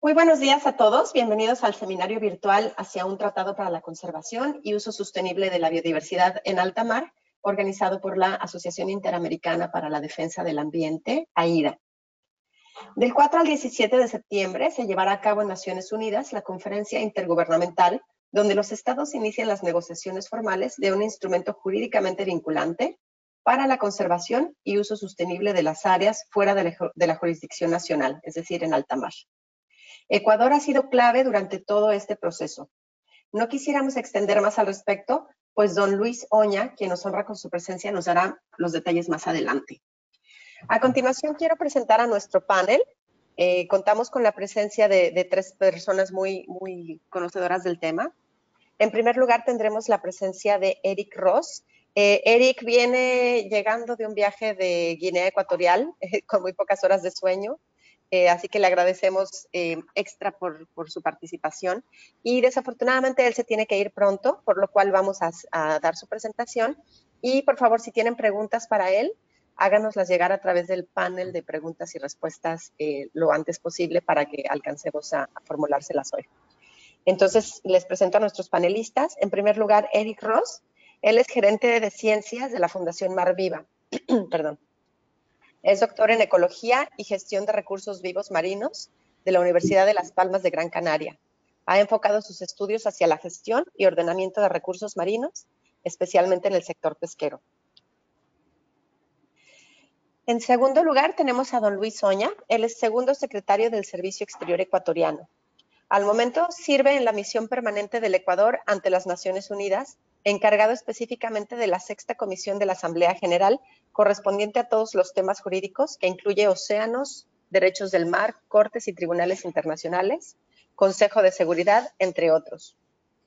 Muy buenos días a todos. Bienvenidos al seminario virtual hacia un tratado para la conservación y uso sostenible de la biodiversidad en alta mar, organizado por la Asociación Interamericana para la Defensa del Ambiente, AIDA. Del 4 al 17 de septiembre se llevará a cabo en Naciones Unidas la conferencia intergubernamental, donde los estados inician las negociaciones formales de un instrumento jurídicamente vinculante para la conservación y uso sostenible de las áreas fuera de la jurisdicción nacional, es decir, en alta mar. Ecuador ha sido clave durante todo este proceso. No quisiéramos extender más al respecto, pues don Luis Oña, quien nos honra con su presencia, nos dará los detalles más adelante. A continuación, quiero presentar a nuestro panel. Contamos con la presencia de tres personas muy conocedoras del tema. En primer lugar, tendremos la presencia de Eric Ross. Eric viene llegando de un viaje de Guinea Ecuatorial, con muy pocas horas de sueño. Así que le agradecemos extra por su participación. Y desafortunadamente él se tiene que ir pronto, por lo cual vamos a dar su presentación. Y por favor, si tienen preguntas para él, háganoslas llegar a través del panel de preguntas y respuestas lo antes posible para que alcancemos a formulárselas hoy. Entonces, les presento a nuestros panelistas. En primer lugar, Eric Ross. Él es gerente de ciencias de la Fundación Mar Viva. Perdón. Es doctor en Ecología y Gestión de Recursos Vivos Marinos de la Universidad de Las Palmas de Gran Canaria. Ha enfocado sus estudios hacia la gestión y ordenamiento de recursos marinos, especialmente en el sector pesquero. En segundo lugar, tenemos a don Luis Oña. Él es segundo secretario del Servicio Exterior Ecuatoriano. Al momento sirve en la misión permanente del Ecuador ante las Naciones Unidas, encargado específicamente de la sexta comisión de la Asamblea General, correspondiente a todos los temas jurídicos, que incluye océanos, derechos del mar, cortes y tribunales internacionales, Consejo de Seguridad, entre otros.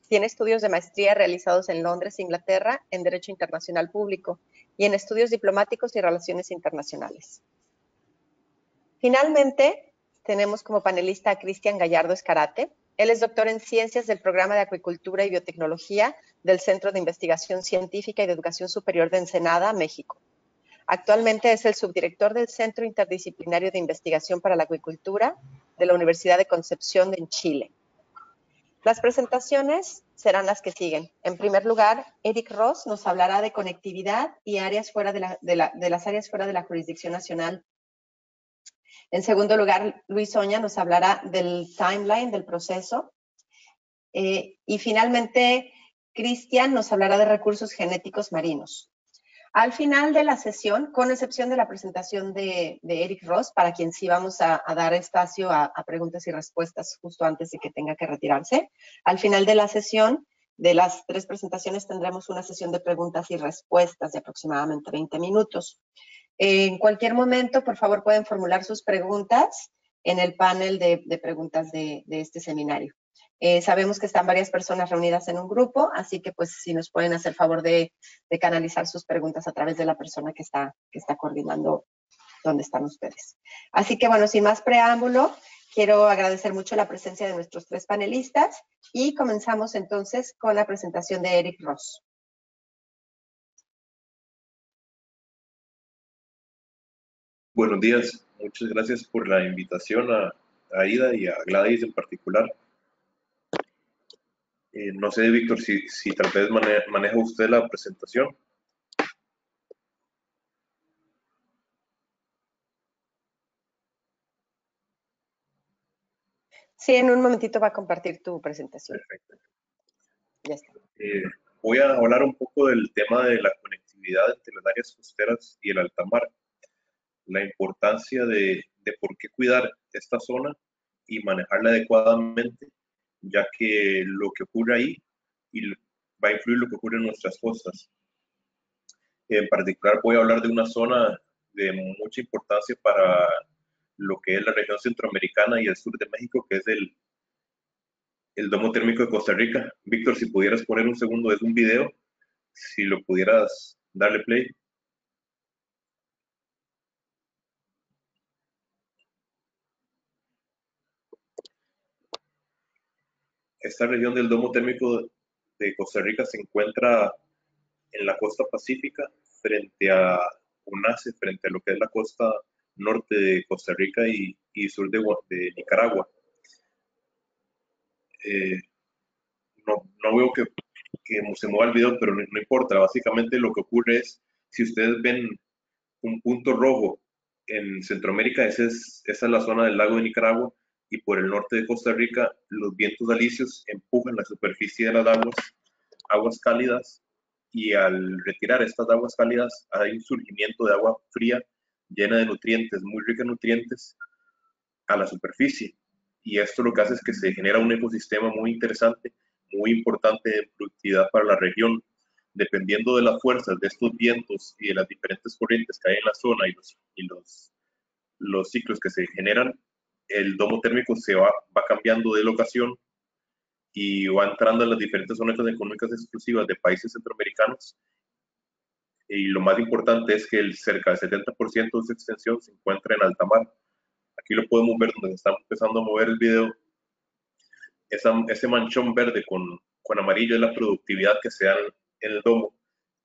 Tiene estudios de maestría realizados en Londres, Inglaterra, en Derecho Internacional Público y en Estudios Diplomáticos y Relaciones Internacionales. Finalmente, tenemos como panelista a Cristian Gallardo Escarate. Él es doctor en Ciencias del Programa de Acuicultura y Biotecnología del Centro de Investigación Científica y de Educación Superior de Ensenada, México. Actualmente es el subdirector del Centro Interdisciplinario de Investigación para la Acuicultura de la Universidad de Concepción en Chile. Las presentaciones serán las que siguen. En primer lugar, Eric Ross nos hablará de conectividad y áreas fuera de las áreas fuera de la jurisdicción nacional. En segundo lugar, Luis Oña nos hablará del timeline del proceso. Y finalmente, Cristian nos hablará de recursos genéticos marinos. Al final de la sesión, con excepción de la presentación de Eric Ross, para quien sí vamos a dar espacio a preguntas y respuestas justo antes de que tenga que retirarse, al final de la sesión, de las tres presentaciones, tendremos una sesión de preguntas y respuestas de aproximadamente 20 minutos. En cualquier momento, por favor, pueden formular sus preguntas en el panel de preguntas de este seminario. Sabemos que están varias personas reunidas en un grupo, así que pues si nos pueden hacer favor de canalizar sus preguntas a través de la persona que está coordinando donde están ustedes. Así que bueno, sin más preámbulo, quiero agradecer mucho la presencia de nuestros tres panelistas y comenzamos entonces con la presentación de Eric Ross. Buenos días, muchas gracias por la invitación a Aida y a Gladys en particular. No sé, Víctor, si tal vez maneja usted la presentación. Sí, en un momentito va a compartir tu presentación. Perfecto. Ya está. Voy a hablar un poco del tema de la conectividad entre las áreas costeras y el alta mar, la importancia de por qué cuidar esta zona y manejarla adecuadamente, ya que lo que ocurre ahí va a influir lo que ocurre en nuestras costas. En particular voy a hablar de una zona de mucha importancia para lo que es la región centroamericana y el sur de México, que es el domo térmico de Costa Rica. Víctor, si pudieras poner un segundo, es un video, si lo pudieras darle play. Esta región del domo térmico de Costa Rica se encuentra en la costa pacífica, frente a UNACE, frente a lo que es la costa norte de Costa Rica y sur de Nicaragua. eh, no veo que se mueva el video, pero no importa. Básicamente lo que ocurre es, si ustedes ven un punto rojo en Centroamérica, esa es la zona del lago de Nicaragua, y por el norte de Costa Rica los vientos alisios empujan la superficie de las aguas cálidas, y al retirar estas aguas cálidas hay un surgimiento de agua fría llena de nutrientes, muy rica en nutrientes, a la superficie. Y esto lo que hace es que se genera un ecosistema muy interesante, muy importante de productividad para la región. Dependiendo de las fuerzas de estos vientos y de las diferentes corrientes que hay en la zona, los ciclos que se generan, el domo térmico va cambiando de locación y va entrando en las diferentes zonas económicas exclusivas de países centroamericanos. Y lo más importante es que cerca del 70% de su extensión se encuentra en alta mar. Aquí lo podemos ver donde se está empezando a mover el video. Ese manchón verde con amarillo es la productividad que se da en el domo.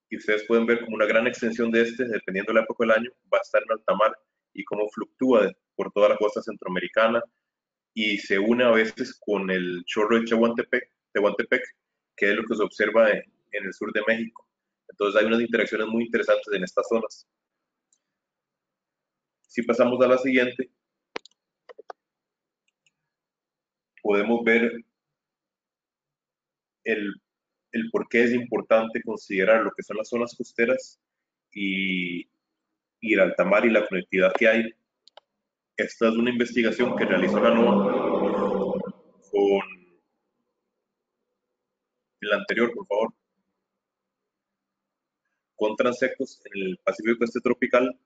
Y ustedes pueden ver como una gran extensión de dependiendo de la época del año, va a estar en alta mar, y cómo fluctúa por toda la costa centroamericana, y se une a veces con el chorro de Tehuantepec, que es lo que se observa en el sur de México. Entonces hay unas interacciones muy interesantes en estas zonas. Si pasamos a la siguiente, podemos ver el, el por qué es importante considerar lo que son las zonas costeras y el alta mar y la conectividad que hay. Esta es una investigación que realizó la NOAA con el anterior, por favor, con transectos en el Pacífico Este tropical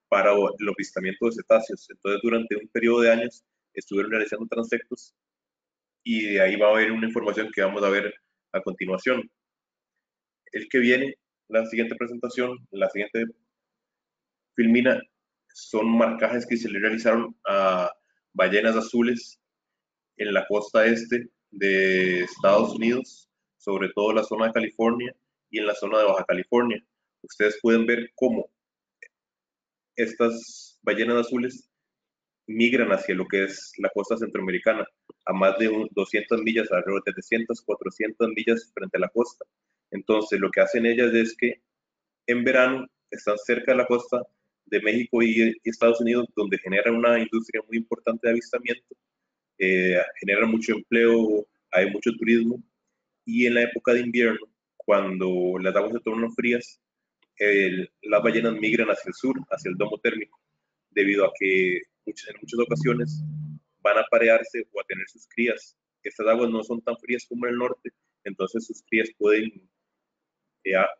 para el avistamiento de cetáceos. Entonces, durante un periodo de años estuvieron realizando transectos, y de ahí va a haber una información que vamos a ver a continuación. El que viene, la siguiente presentación, la siguiente filmina, son marcajes que se le realizaron a ballenas azules en la costa este de Estados Unidos, sobre todo en la zona de California y en la zona de Baja California. Ustedes pueden ver cómo estas ballenas azules migran hacia lo que es la costa centroamericana, a más de 200 millas, alrededor de 300, 400 millas frente a la costa. Entonces, lo que hacen ellas es que en verano están cerca de la costa de México y Estados Unidos, donde generan una industria muy importante de avistamiento, generan mucho empleo, hay mucho turismo, y en la época de invierno, cuando las aguas se tornan frías, las ballenas migran hacia el sur, hacia el domo térmico, debido a que en muchas ocasiones van a parearse o a tener sus crías. Estas aguas no son tan frías como en el norte, entonces sus crías pueden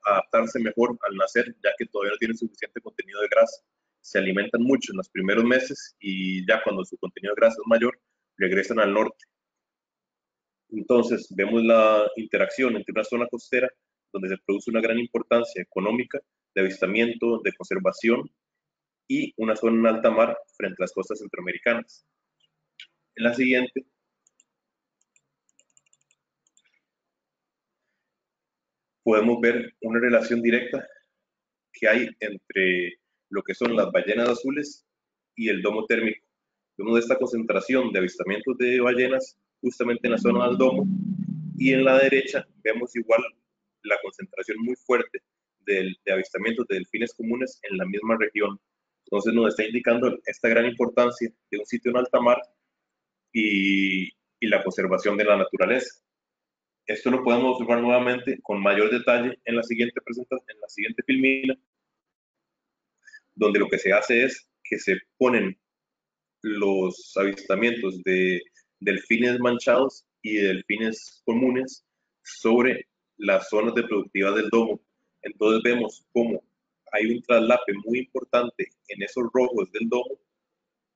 adaptarse mejor al nacer, ya que todavía no tienen suficiente contenido de grasa. Se alimentan mucho en los primeros meses, y ya cuando su contenido de grasa es mayor, regresan al norte. Entonces, vemos la interacción entre una zona costera, donde se produce una gran importancia económica, de avistamiento, de conservación, y una zona en alta mar frente a las costas centroamericanas. En la siguiente, podemos ver una relación directa que hay entre lo que son las ballenas azules y el domo térmico. Vemos esta concentración de avistamientos de ballenas justamente en la zona del domo, y en la derecha vemos igual la concentración muy fuerte de avistamientos de delfines comunes en la misma región. Entonces nos está indicando esta gran importancia de un sitio en alta mar y la conservación de la naturaleza. Esto lo podemos observar nuevamente con mayor detalle en la siguiente presentación, en la siguiente filmina, donde lo que se hace es que se ponen los avistamientos de delfines manchados y de delfines comunes sobre las zonas de productividad del domo. Entonces vemos cómo hay un traslape muy importante en esos rojos del domo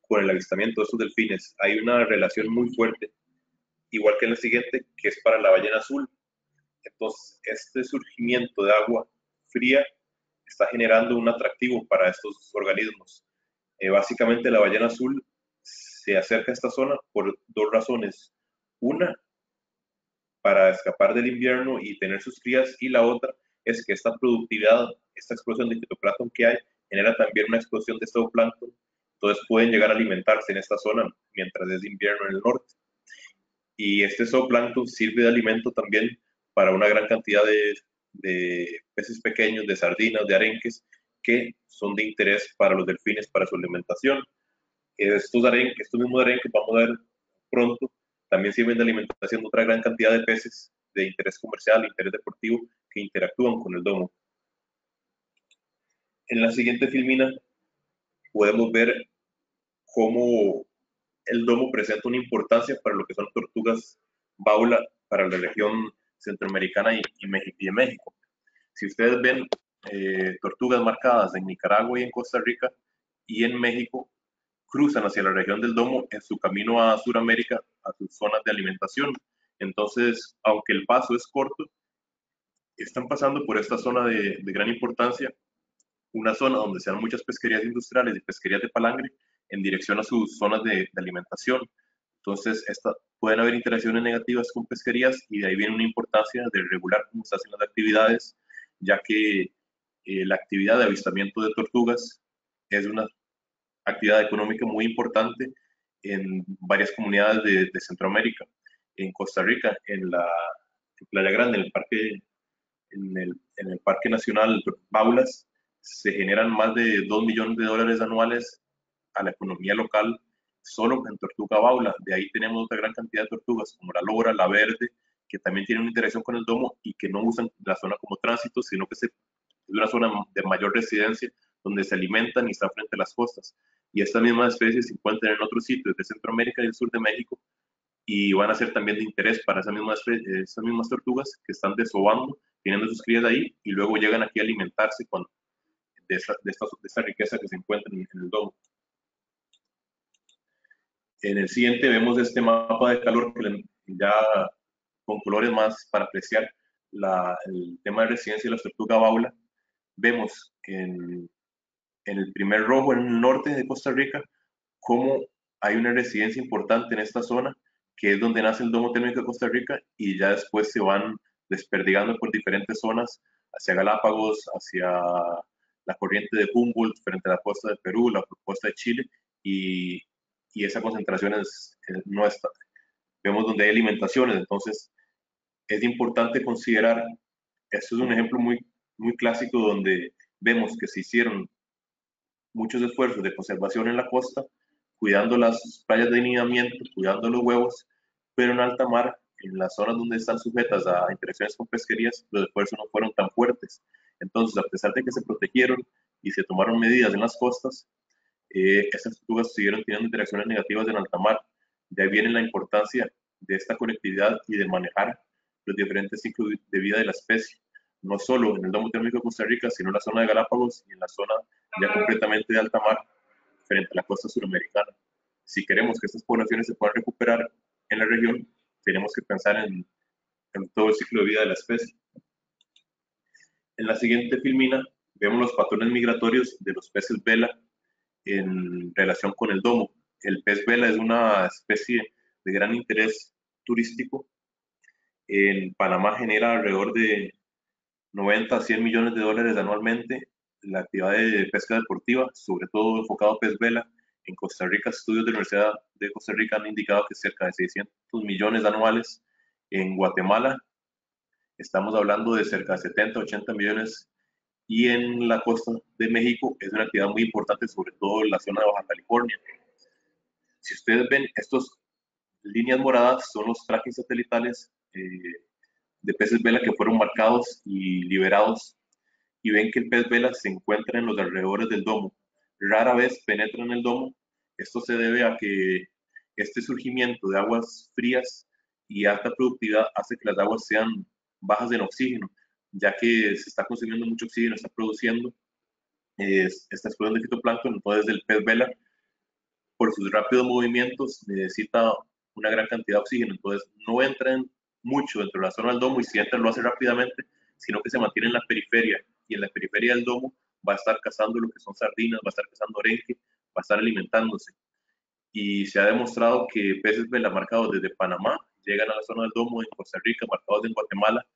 con el avistamiento de esos delfines. Hay una relación muy fuerte, igual que en la siguiente, que es para la ballena azul. Entonces, este surgimiento de agua fría está generando un atractivo para estos organismos. Básicamente, la ballena azul se acerca a esta zona por dos razones. Una, para escapar del invierno y tener sus crías, y la otra es que esta productividad, esta explosión de fitoplancton que hay, genera también una explosión de zooplancton, entonces pueden llegar a alimentarse en esta zona mientras es invierno en el norte. Y este zooplancton sirve de alimento también para una gran cantidad de peces pequeños, de sardinas, de arenques, que son de interés para los delfines para su alimentación. Estos mismos arenques, vamos a ver pronto, también sirven de alimentación de otra gran cantidad de peces de interés comercial, de interés deportivo, que interactúan con el domo. En la siguiente filmina podemos ver cómo el domo presenta una importancia para lo que son tortugas baula para la región centroamericana y de México. Si ustedes ven tortugas marcadas en Nicaragua y en Costa Rica y en México, cruzan hacia la región del domo en su camino a Sudamérica, a sus zonas de alimentación. Entonces, aunque el paso es corto, están pasando por esta zona de gran importancia, una zona donde se dan muchas pesquerías industriales y pesquerías de palangre en dirección a sus zonas de alimentación. Entonces, pueden haber interacciones negativas con pesquerías y de ahí viene una importancia de regular cómo se hacen las actividades, ya que la actividad de avistamiento de tortugas es una actividad económica muy importante en varias comunidades de Centroamérica. En Costa Rica, en Playa Grande, en el Parque Nacional Baulas, se generan más de 2 millones de dólares anuales a la economía local solo en tortuga baula. De ahí tenemos otra gran cantidad de tortugas como la lora, la verde, que también tienen una interacción con el domo y que no usan la zona como tránsito, sino que es una zona de mayor residencia donde se alimentan y están frente a las costas. Y estas mismas especies se encuentran en otros sitios de Centroamérica y el sur de México y van a ser también de interés para esas mismas tortugas que están desobando, teniendo sus crías ahí y luego llegan aquí a alimentarse de esta riqueza que se encuentra en el domo. En el siguiente vemos este mapa de calor que ya con colores más para apreciar el tema de residencia de la tortuga baula. Vemos en el primer rojo, en el norte de Costa Rica, cómo hay una residencia importante en esta zona, que es donde nace el domo térmico de Costa Rica, y ya después se van desperdigando por diferentes zonas, hacia Galápagos, hacia la corriente de Humboldt, frente a la costa de Perú, la costa de Chile, y esa concentración no está. Vemos donde hay alimentaciones, entonces es importante considerar, esto es un ejemplo muy clásico donde vemos que se hicieron muchos esfuerzos de conservación en la costa, cuidando las playas de anidamiento, cuidando los huevos, pero en alta mar, en las zonas donde están sujetas a interacciones con pesquerías, los esfuerzos no fueron tan fuertes. Entonces, a pesar de que se protegieron y se tomaron medidas en las costas, estas tortugas siguieron teniendo interacciones negativas en alta mar. De ahí viene la importancia de esta conectividad y de manejar los diferentes ciclos de vida de la especie, no solo en el domo térmico de Costa Rica, sino en la zona de Galápagos y en la zona ya completamente de alta mar frente a la costa suramericana. Si queremos que estas poblaciones se puedan recuperar en la región, tenemos que pensar en todo el ciclo de vida de la especie. En la siguiente filmina vemos los patrones migratorios de los peces vela en relación con el domo. El pez vela es una especie de gran interés turístico. En Panamá genera alrededor de 90 a 100 millones de dólares anualmente la actividad de pesca deportiva, sobre todo enfocado a pez vela. En Costa Rica, estudios de la Universidad de Costa Rica han indicado que cerca de 600 millones anuales. En Guatemala estamos hablando de cerca de 70, 80 millones. Y en la costa de México es una actividad muy importante, sobre todo en la zona de Baja California. Si ustedes ven, estas líneas moradas son los trajes satelitales de peces vela que fueron marcados y liberados, y ven que el pez vela se encuentra en los alrededores del domo. Rara vez penetra en el domo. Esto se debe a que este surgimiento de aguas frías y alta productividad hace que las aguas sean bajas en oxígeno, ya que se está consumiendo mucho oxígeno, está produciendo esta explosión de fitoplancton. Entonces el pez vela, por sus rápidos movimientos, necesita una gran cantidad de oxígeno. Entonces no entran mucho dentro de la zona del domo, y si entran lo hace rápidamente, sino que se mantiene en la periferia, y en la periferia del domo va a estar cazando lo que son sardinas, va a estar cazando arenque, va a estar alimentándose. Y se ha demostrado que peces vela marcados desde Panamá llegan a la zona del domo en Costa Rica, marcados en Guatemala,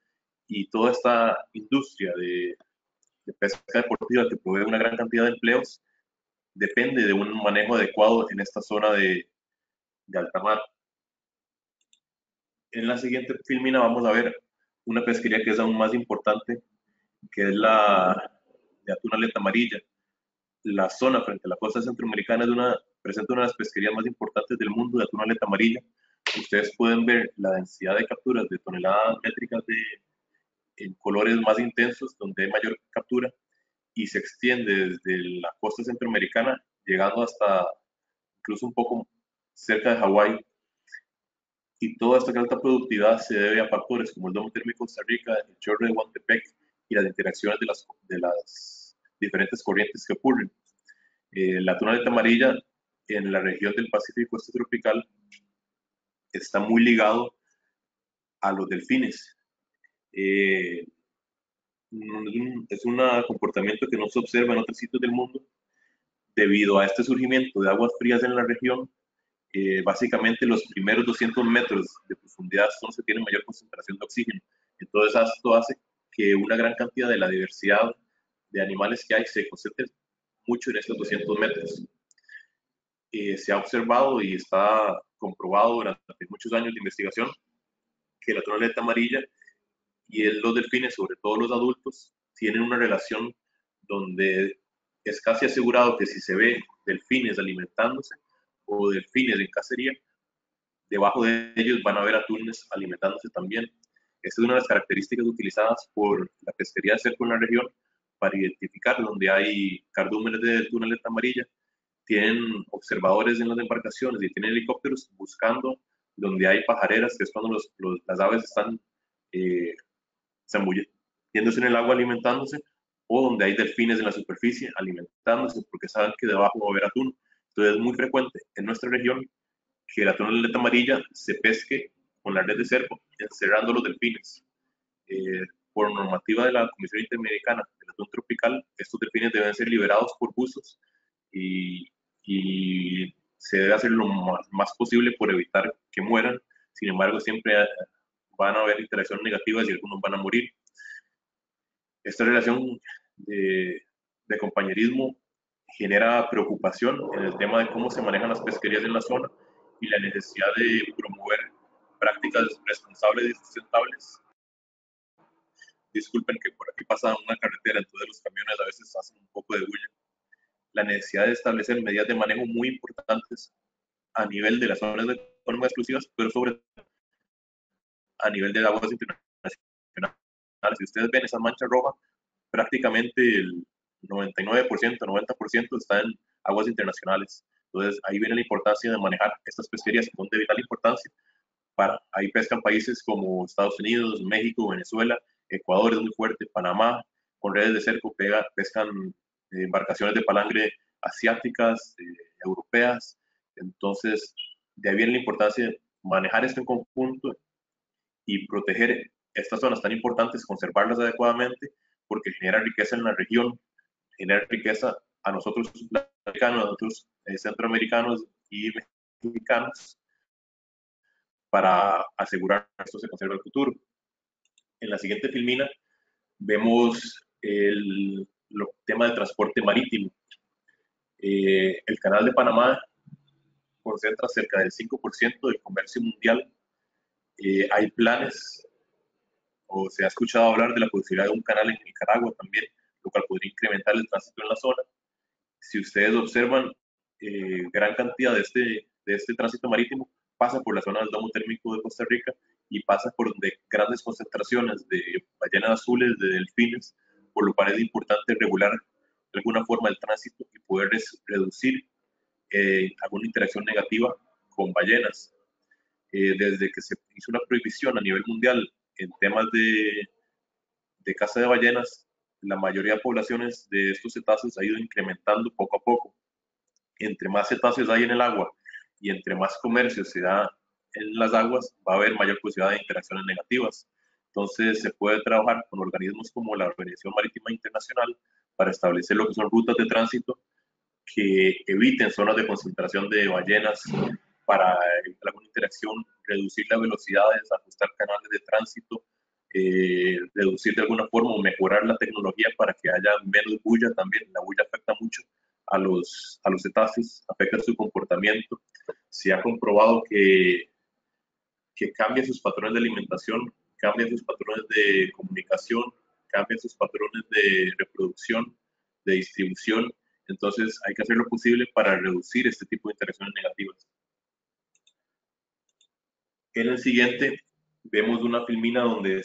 y toda esta industria de pesca deportiva que provee una gran cantidad de empleos depende de un manejo adecuado en esta zona de alta mar. En la siguiente filmina vamos a ver una pesquería que es aún más importante, que es la de atún aleta amarilla. La zona frente a la costa centroamericana presenta una de las pesquerías más importantes del mundo de atún aleta amarilla. Ustedes pueden ver la densidad de capturas de toneladas métricas en colores más intensos, donde hay mayor captura, y se extiende desde la costa centroamericana, llegando hasta incluso un poco cerca de Hawái. Y toda esta alta productividad se debe a factores como el domo térmico de Costa Rica, el chorro de Guantepec y las interacciones de las diferentes corrientes que ocurren. La tuna aleta amarilla en la región del Pacífico este tropical está muy ligado a los delfines. Eh, es un comportamiento que no se observa en otros sitios del mundo debido a este surgimiento de aguas frías en la región. Básicamente los primeros 200 metros de profundidad son los que tienen mayor concentración de oxígeno. Entonces esto hace que una gran cantidad de la diversidad de animales que hay se concentre mucho en estos 200 metros. Se ha observado y está comprobado durante muchos años de investigación que la tuna aleta amarilla y los delfines, sobre todo los adultos, tienen una relación donde es casi asegurado que si se ve delfines alimentándose o delfines en cacería, debajo de ellos van a haber atunes alimentándose también. Esta es una de las características utilizadas por la pesquería de cerco en la región para identificar donde hay cardúmenes de tuna aleta amarilla. Tienen observadores en las embarcaciones y tienen helicópteros buscando donde hay pajareras, que es cuando las aves están zambulléndose en el agua alimentándose, o donde hay delfines en la superficie alimentándose, porque saben que debajo va a haber atún. Entonces es muy frecuente en nuestra región que la atún aleta amarilla se pesque con la red de cerco, encerrando los delfines. Por normativa de la Comisión Interamericana del Atún Tropical, estos delfines deben ser liberados por buzos y, y se debe hacer lo más posible por evitar que mueran. Sin embargo, siempre van a haber interacciones negativas y algunos van a morir. Esta relación de compañerismo genera preocupación en el tema de cómo se manejan las pesquerías en la zona y la necesidad de promover prácticas responsables y sustentables. Disculpen que por aquí pasa una carretera, entonces los camiones a veces hacen un poco de bulla. La necesidad de establecer medidas de manejo muy importantes a nivel de las zonas económicas exclusivas, pero sobre todo a nivel de aguas internacionales. Si ustedes ven esa mancha roja, prácticamente el 99%, 90% está en aguas internacionales. Entonces ahí viene la importancia de manejar estas pesquerías que son de vital importancia. Ahí pescan países como Estados Unidos, México, Venezuela, Ecuador es muy fuerte, Panamá, con redes de cerco pescan embarcaciones de palangre asiáticas, europeas. Entonces, de ahí viene la importancia de manejar esto en conjunto y proteger estas zonas tan importantes, conservarlas adecuadamente, porque genera riqueza en la región, genera riqueza a nosotros latinoamericanos, a nosotros centroamericanos y mexicanos, para asegurar que esto se conserve en el futuro. En la siguiente filmina vemos el tema de transporte marítimo. El canal de Panamá concentra cerca del 5% del comercio mundial. Hay planes, o se ha escuchado hablar de la posibilidad de un canal en Nicaragua también, lo cual podría incrementar el tránsito en la zona. Si ustedes observan, gran cantidad de este tránsito marítimo pasa por la zona del domo térmico de Costa Rica y pasa por donde grandes concentraciones de ballenas azules, de delfines, por lo cual es importante regular de alguna forma el tránsito y poder reducir alguna interacción negativa con ballenas. Desde que se hizo una prohibición a nivel mundial en temas de caza de ballenas, la mayoría de poblaciones de estos cetáceos ha ido incrementando poco a poco. Entre más cetáceos hay en el agua y entre más comercio se da en las aguas, va a haber mayor posibilidad de interacciones negativas. Entonces, se puede trabajar con organismos como la Organización Marítima Internacional para establecer lo que son rutas de tránsito que eviten zonas de concentración de ballenas, para evitar alguna interacción, reducir las velocidades, ajustar canales de tránsito, reducir de alguna forma o mejorar la tecnología para que haya menos bulla también. La bulla afecta mucho a los cetáceos, afecta su comportamiento. Se ha comprobado que que cambia sus patrones de alimentación, cambia sus patrones de comunicación, cambia sus patrones de reproducción, de distribución. Entonces hay que hacer lo posible para reducir este tipo de interacciones negativas. En el siguiente vemos una filmina donde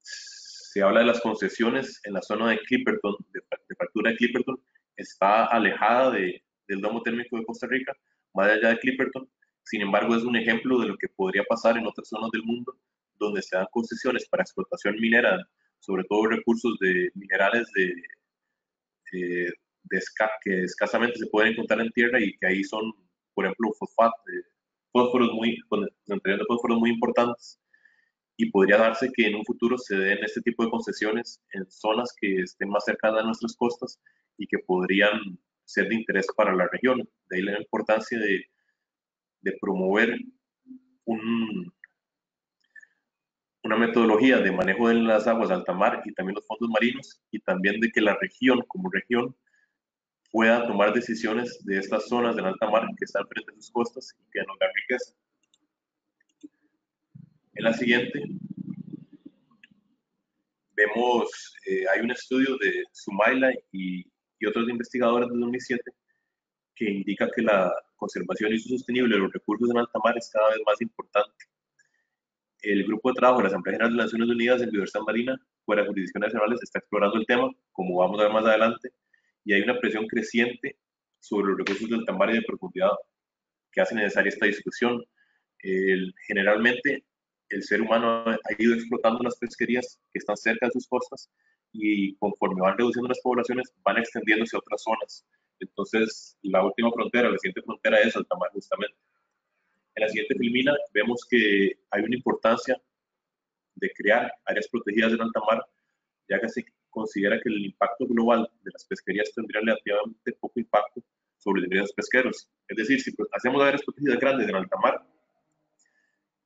se habla de las concesiones en la zona de Clipperton, de fractura de Clipperton. Está alejada del domo térmico de Costa Rica, más allá de Clipperton. Sin embargo, es un ejemplo de lo que podría pasar en otras zonas del mundo donde se dan concesiones para explotación minera, sobre todo recursos de minerales que escasamente se pueden encontrar en tierra y que ahí son, por ejemplo, fósforos muy importantes. Y podría darse que en un futuro se den este tipo de concesiones en zonas que estén más cercanas a nuestras costas y que podrían ser de interés para la región. De ahí la importancia de promover una metodología de manejo de las aguas de alta mar y también los fondos marinos, y también de que la región como región pueda tomar decisiones de estas zonas del alta mar que están frente a sus costas y que nos dan riqueza. En la siguiente vemos, hay un estudio de Sumaila y otros investigadores de 2007 que indica que la conservación y uso sostenible de los recursos en alta mar es cada vez más importante. El grupo de trabajo de la Asamblea General de las Naciones Unidas en Biodiversidad Marina, fuera de jurisdicciones nacionales, está explorando el tema, como vamos a ver más adelante, y hay una presión creciente sobre los recursos de alta mar y de profundidad que hace necesaria esta discusión. Generalmente, el ser humano ha ido explotando las pesquerías que están cerca de sus costas y conforme van reduciendo las poblaciones, van extendiéndose a otras zonas. Entonces, la última frontera, la siguiente frontera es alta mar, justamente. En la siguiente filmina vemos que hay una importancia de crear áreas protegidas en alta mar, ya que se considera que el impacto global de las pesquerías tendría relativamente poco impacto sobre los ingresos pesqueros. Es decir, si hacemos áreas protegidas grandes en alta mar,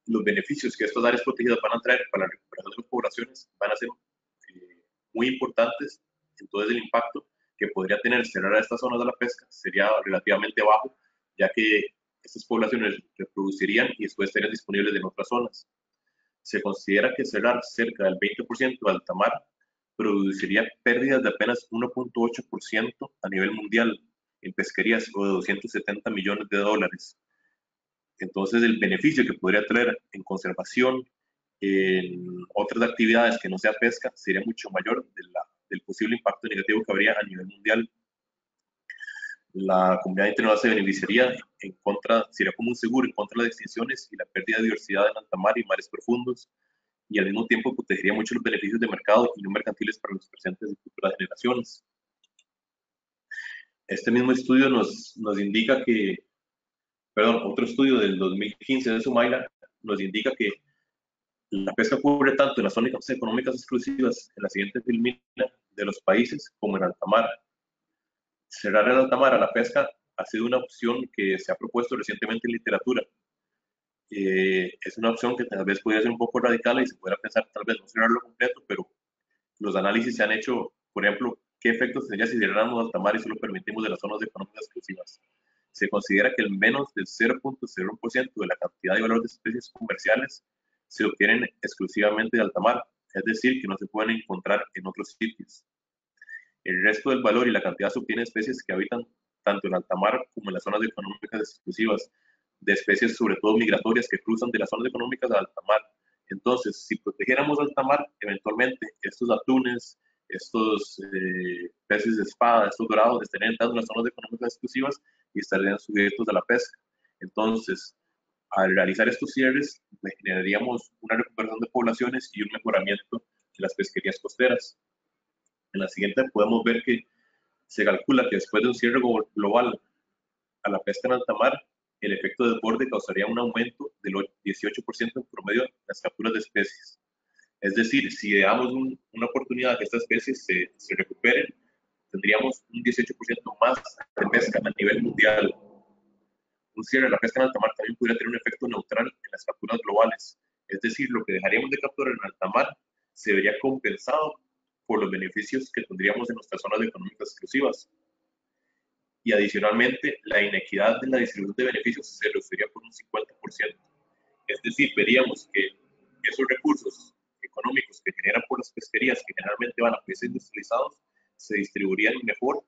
los beneficios que estas áreas protegidas van a traer para la recuperación de las poblaciones van a ser muy importantes. Entonces el impacto que podría tener cerrar a estas zonas de la pesca sería relativamente bajo, ya que estas poblaciones reproducirían y después estarían disponibles en otras zonas. Se considera que cerrar cerca del 20% de alta mar produciría pérdidas de apenas 1.8% a nivel mundial en pesquerías, o de 270 millones de dólares. Entonces el beneficio que podría traer en conservación, en otras actividades que no sea pesca, sería mucho mayor del posible impacto negativo que habría a nivel mundial. La comunidad internacional se beneficiaría sería como un seguro en contra de las extinciones y la pérdida de diversidad en alta mar y mares profundos, y al mismo tiempo protegería mucho los beneficios de mercado y no mercantiles para los presentes y futuras generaciones. Este mismo estudio nos indica que, otro estudio del 2015 de Sumaila nos indica que la pesca ocurre tanto en las zonas económicas exclusivas en la siguiente filmina de los países como en alta mar. Cerrar el alta mar a la pesca ha sido una opción que se ha propuesto recientemente en literatura. Es una opción que tal vez podría ser un poco radical y se podría pensar tal vez no cerrarlo completo, pero los análisis se han hecho, por ejemplo, qué efectos tendría si cerráramos alta mar y solo permitimos de las zonas económicas exclusivas. Se considera que el menos del 0.01% de la cantidad y valor de especies comerciales se obtienen exclusivamente de alta mar, es decir, que no se pueden encontrar en otros sitios. El resto del valor y la cantidad se obtiene de especies que habitan tanto en alta mar como en las zonas económicas exclusivas, de especies sobre todo migratorias que cruzan de las zonas económicas a alta mar. Entonces, si protegiéramos alta mar, eventualmente estos atunes, estos peces de espada, estos dorados, estarían entrando en las zonas económicas exclusivas y estarían sujetos a la pesca. Entonces, al realizar estos cierres, generaríamos una recuperación de poblaciones y un mejoramiento de las pesquerías costeras. En la siguiente podemos ver que se calcula que después de un cierre global a la pesca en alta mar, el efecto de desborde causaría un aumento del 18% en promedio en las capturas de especies. Es decir, si damos una oportunidad a que estas especies se recuperen, tendríamos un 18% más de pesca a nivel mundial. Un cierre de la pesca en alta mar también podría tener un efecto neutral en las capturas globales. Es decir, lo que dejaríamos de capturar en alta mar se vería compensado por los beneficios que tendríamos en nuestras zonas económicas exclusivas. Y adicionalmente, la inequidad de la distribución de beneficios se reduciría por un 50%. Es decir, veríamos que esos recursos económicos que generan por las pesquerías, que generalmente van a países industrializados, se distribuirían mejor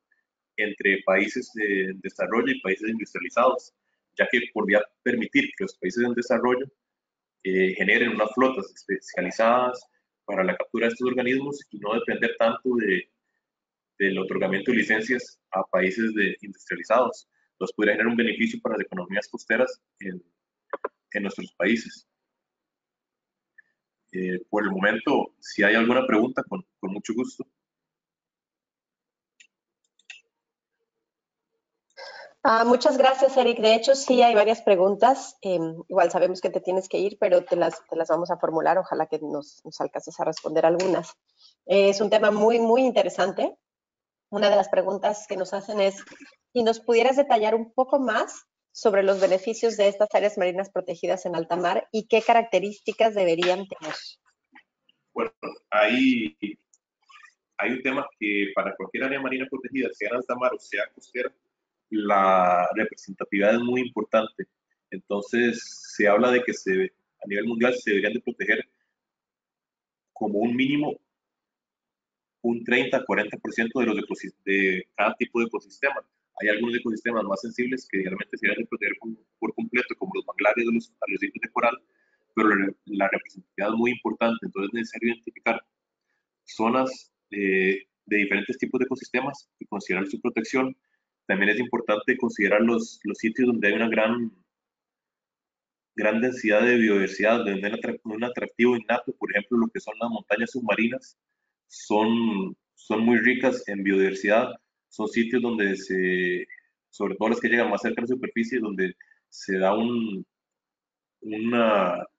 entre países en desarrollo y países industrializados, ya que podría permitir que los países en desarrollo generen unas flotas especializadas para la captura de estos organismos y no depender tanto del otorgamiento de licencias a países industrializados. Entonces podría generar un beneficio para las economías costeras en nuestros países. Por el momento, si hay alguna pregunta, con mucho gusto. Muchas gracias, Eric. De hecho, sí hay varias preguntas. Igual sabemos que te tienes que ir, pero te las vamos a formular. Ojalá que nos alcances a responder algunas. Es un tema muy, muy interesante. Una de las preguntas que nos hacen es si nos pudieras detallar un poco más sobre los beneficios de estas áreas marinas protegidas en alta mar y qué características deberían tener. Bueno, hay un tema que para cualquier área marina protegida, sea en alta mar o sea costera, la representatividad es muy importante. Entonces, se habla de que a nivel mundial se deberían de proteger como un mínimo un 30-40% de cada tipo de ecosistema. Hay algunos ecosistemas más sensibles que realmente se deben de proteger por completo, como los manglares de los arrecifes de coral, pero la representatividad es muy importante. Entonces, es necesario identificar zonas de diferentes tipos de ecosistemas y considerar su protección. También es importante considerar los sitios donde hay una gran densidad de biodiversidad, donde hay un atractivo innato. Por ejemplo, lo que son las montañas submarinas son muy ricas en biodiversidad. Son sitios donde sobre todo las que llegan más cerca de la superficie, donde se da un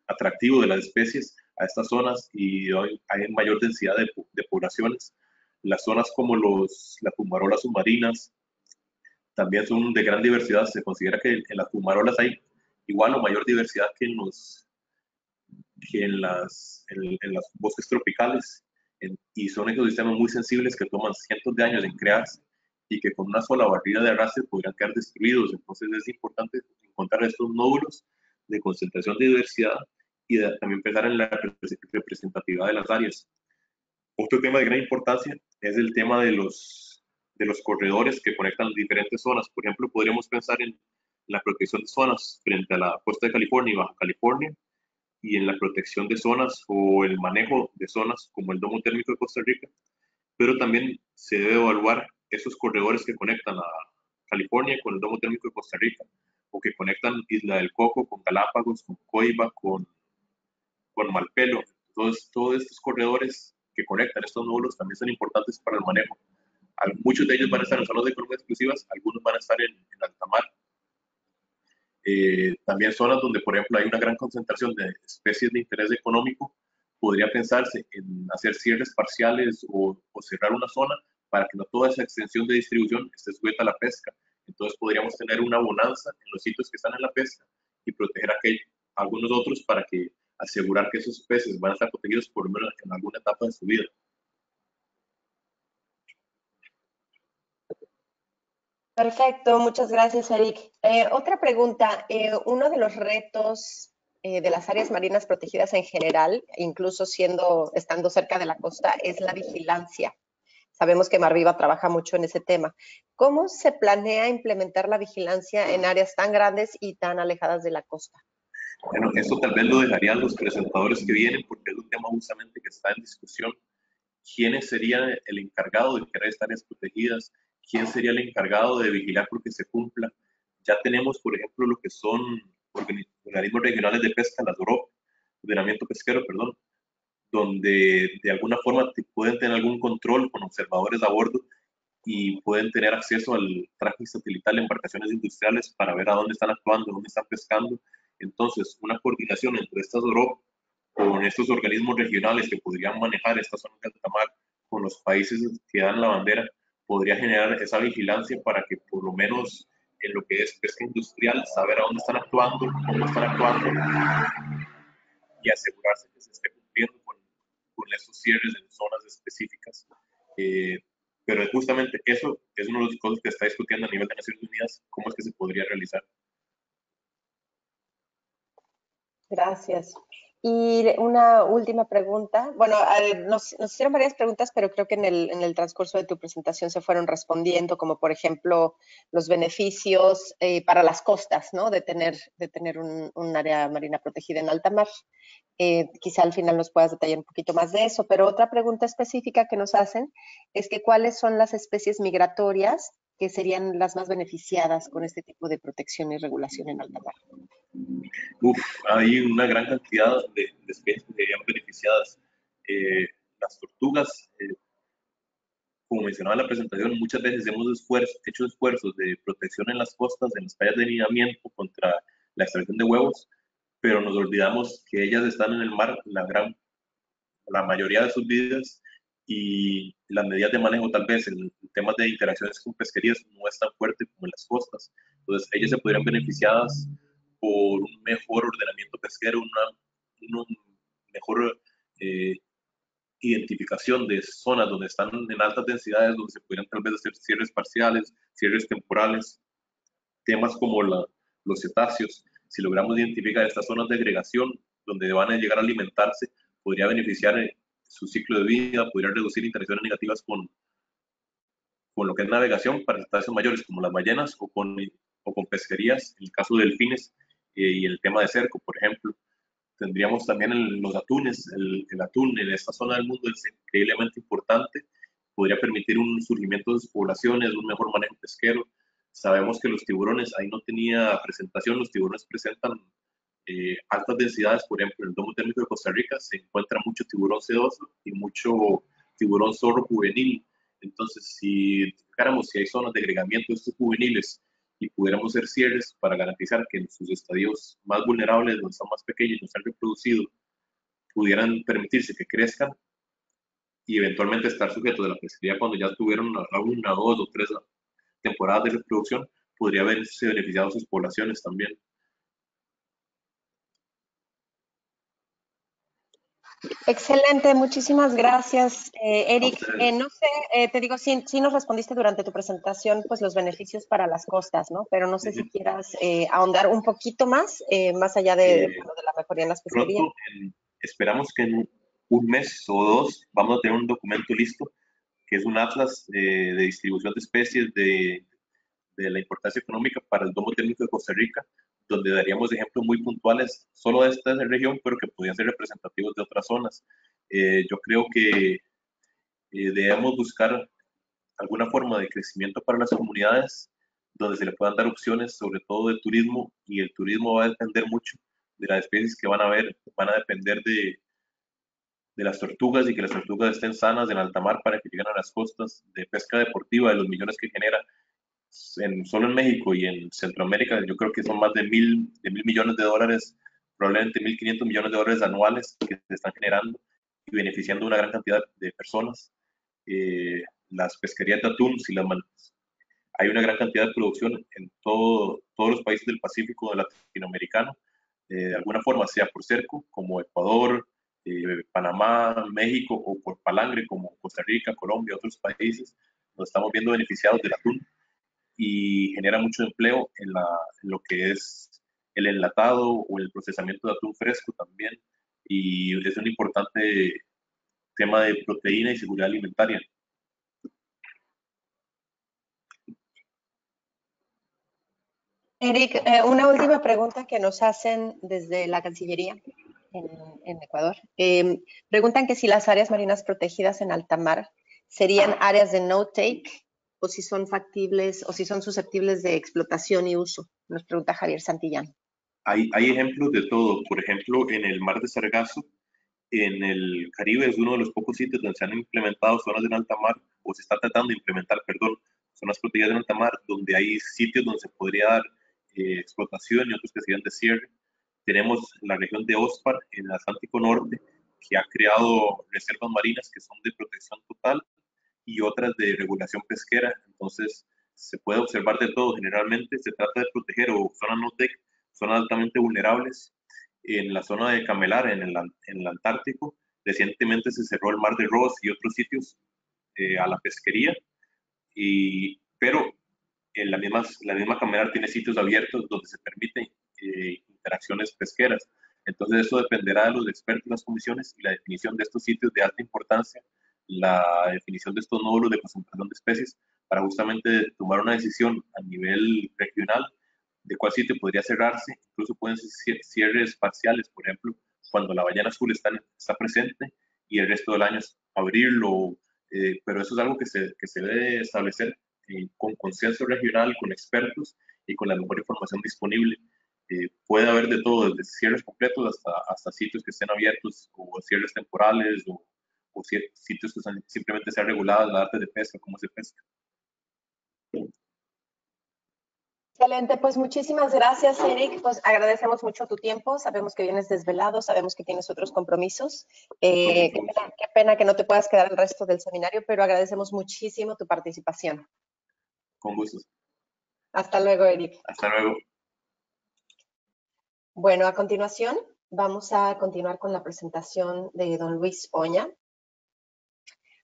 atractivo de las especies a estas zonas y hoy hay mayor densidad de poblaciones. Las zonas como las fumarolas submarinas también son de gran diversidad. Se considera que en las fumarolas hay igual o mayor diversidad que en los bosques tropicales, y son ecosistemas muy sensibles que toman cientos de años en crearse y que con una sola barrida de arrastre podrían quedar destruidos. Entonces es importante encontrar estos nódulos de concentración de diversidad y también pensar en la representatividad de las áreas. Otro tema de gran importancia es el tema de los corredores que conectan diferentes zonas. Por ejemplo, podríamos pensar en la protección de zonas frente a la costa de California y Baja California, y en la protección de zonas o el manejo de zonas como el domo térmico de Costa Rica, pero también se debe evaluar esos corredores que conectan a California con el domo térmico de Costa Rica, o que conectan Isla del Coco con Galápagos, con Coiba, con Malpelo. Entonces, todos estos corredores que conectan estos nódulos también son importantes para el manejo. Muchos de ellos van a estar en zonas de economía exclusivas, algunos van a estar en alta mar. También zonas donde, por ejemplo, hay una gran concentración de especies de interés económico, podría pensarse en hacer cierres parciales o cerrar una zona para que no toda esa extensión de distribución esté sujeta a la pesca. Entonces podríamos tener una bonanza en los sitios que están en la pesca y proteger a algunos otros para asegurar que esos peces van a estar protegidos por lo menos en alguna etapa de su vida. Perfecto, muchas gracias, Eric. Otra pregunta. Uno de los retos de las áreas marinas protegidas en general, incluso estando cerca de la costa, es la vigilancia. Sabemos que Mar Viva trabaja mucho en ese tema. ¿Cómo se planea implementar la vigilancia en áreas tan grandes y tan alejadas de la costa? Bueno, eso tal vez lo dejarían los presentadores que vienen, porque es un tema justamente que está en discusión. ¿Quiénes serían el encargado de crear estas áreas protegidas? ¿Quién sería el encargado de vigilar porque se cumpla? Ya tenemos, por ejemplo, lo que son organismos regionales de pesca, las OROP, ordenamiento pesquero, perdón, donde de alguna forma pueden tener algún control con observadores a bordo y pueden tener acceso al tracking satelital de embarcaciones industriales para ver a dónde están actuando, dónde están pescando. Entonces, una coordinación entre estas OROP con estos organismos regionales que podrían manejar estas zonas de alta mar con los países que dan la bandera, podría generar esa vigilancia para que por lo menos en lo que es pesca industrial, saber a dónde están actuando, cómo están actuando y asegurarse que se esté cumpliendo con esos cierres en zonas específicas. Pero justamente eso es uno de los cosas que está discutiendo a nivel de Naciones Unidas, cómo es que se podría realizar. Gracias. Y una última pregunta. Bueno, nos hicieron varias preguntas, pero creo que en el transcurso de tu presentación se fueron respondiendo, como por ejemplo los beneficios para las costas, ¿no? De tener un área marina protegida en alta mar. Quizá al final nos puedas detallar un poquito más de eso, pero otra pregunta específica que nos hacen es que cuáles son las especies migratorias que serían las más beneficiadas con este tipo de protección y regulación en alta mar. Uf, hay una gran cantidad de especies que serían beneficiadas. Eh, las tortugas, como mencionaba en la presentación, muchas veces hecho esfuerzos de protección en las costas, en las playas de niñamiento contra la extracción de huevos, pero nos olvidamos que ellas están en el mar la mayoría de sus vidas y las medidas de manejo tal vez en temas de interacciones con pesquerías no es tan fuerte como en las costas. Entonces ellas se podrían beneficiadas por un mejor ordenamiento pesquero, una mejor eh, identificación de zonas donde están en altas densidades, donde se podrían tal vez hacer cierres parciales, cierres temporales, temas como los cetáceos. Si logramos identificar estas zonas de agregación donde van a llegar a alimentarse, podría beneficiar su ciclo de vida, podría reducir interacciones negativas con lo que es navegación para cetáceos mayores como las ballenas o con pesquerías, en el caso de delfines y el tema de cerco, por ejemplo. Tendríamos también los atunes, el atún en esta zona del mundo es increíblemente importante, podría permitir un surgimiento de sus poblaciones, un mejor manejo pesquero. Sabemos que los tiburones, ahí no tenía presentación, los tiburones presentan altas densidades, por ejemplo, en el domo térmico de Costa Rica se encuentra mucho tiburón sedoso y mucho tiburón zorro juvenil. Entonces, si fijáramos si hay zonas de agregamiento de estos juveniles y pudiéramos hacer cierres para garantizar que en sus estadios más vulnerables, donde están más pequeños, no se han reproducido, pudieran permitirse que crezcan y eventualmente estar sujetos de la pesquería cuando ya tuvieron una, dos o tres temporadas de reproducción, podría haberse beneficiado sus poblaciones también. Excelente, muchísimas gracias, Eric. No sé, te digo, sí nos respondiste durante tu presentación, pues los beneficios para las costas, ¿no? Pero no sé si quieras ahondar un poquito más, más allá bueno, de la mejoría en las pesquerías. Pronto, esperamos que en un mes o dos vamos a tener un documento listo, que es un atlas de distribución de especies de la importancia económica para el domo térmico de Costa Rica, donde daríamos ejemplos muy puntuales solo de esta región, pero que podrían ser representativos de otras zonas. Yo creo que debemos buscar alguna forma de crecimiento para las comunidades donde se le puedan dar opciones, sobre todo de turismo, y el turismo va a depender mucho de las especies que van a ver, van a depender de las tortugas y que las tortugas estén sanas en alta mar para que lleguen a las costas, de pesca deportiva, de los millones que genera solo en México y en Centroamérica. Yo creo que son más de mil millones de dólares, probablemente 1.500 millones de dólares anuales que se están generando y beneficiando a una gran cantidad de personas. Las pesquerías de atún, hay una gran cantidad de producción en todos los países del Pacífico latinoamericano, de alguna forma, sea por cerco, como Ecuador, Panamá, México, o por palangre, como Costa Rica, Colombia, otros países, nos estamos viendo beneficiados del atún y genera mucho empleo en lo que es el enlatado o el procesamiento de atún fresco también, y es un importante tema de proteína y seguridad alimentaria. Eric, una última pregunta que nos hacen desde la Cancillería en Ecuador. Preguntan que si las áreas marinas protegidas en alta mar serían áreas de no-take o si son factibles o si son susceptibles de explotación y uso. Nos pregunta Javier Santillán. Hay ejemplos de todo. Por ejemplo, en el mar de Sargazo, en el Caribe, es uno de los pocos sitios donde se han implementado zonas en alta mar, o se está tratando de implementar, perdón, zonas protegidas en alta mar, donde hay sitios donde se podría dar explotación y otros que serían de cierre. Tenemos la región de OSPAR en el Atlántico Norte, que ha creado reservas marinas que son de protección total y otras de regulación pesquera. Entonces, se puede observar de todo. Generalmente se trata de proteger o zonas no-tec, zonas altamente vulnerables. En la zona de Camelar, en el Antártico, recientemente se cerró el Mar de Ross y otros sitios a la pesquería, pero la misma Camelar tiene sitios abiertos donde se permiten interacciones pesqueras. Entonces eso dependerá de los expertos en las comisiones y la definición de estos sitios de alta importancia, la definición de estos nódulos de concentración de especies, para justamente tomar una decisión a nivel regional de cuál sitio podría cerrarse. Incluso pueden ser cierres parciales, por ejemplo, cuando la ballena azul está presente y el resto del año abrirlo, pero eso es algo que se debe establecer con consenso regional, con expertos y con la mejor información disponible. Puede haber de todo, desde cierres completos hasta sitios que estén abiertos, o cierres temporales, o sitios que simplemente sean reguladas las artes de pesca, cómo se pesca. Excelente, pues muchísimas gracias, Eric. Pues agradecemos mucho tu tiempo. Sabemos que vienes desvelado, sabemos que tienes otros compromisos. Qué pena que no te puedas quedar el resto del seminario, pero agradecemos muchísimo tu participación. Con gusto. Hasta luego, Eric. Hasta luego. Bueno, a continuación vamos a continuar con la presentación de don Luis Oña.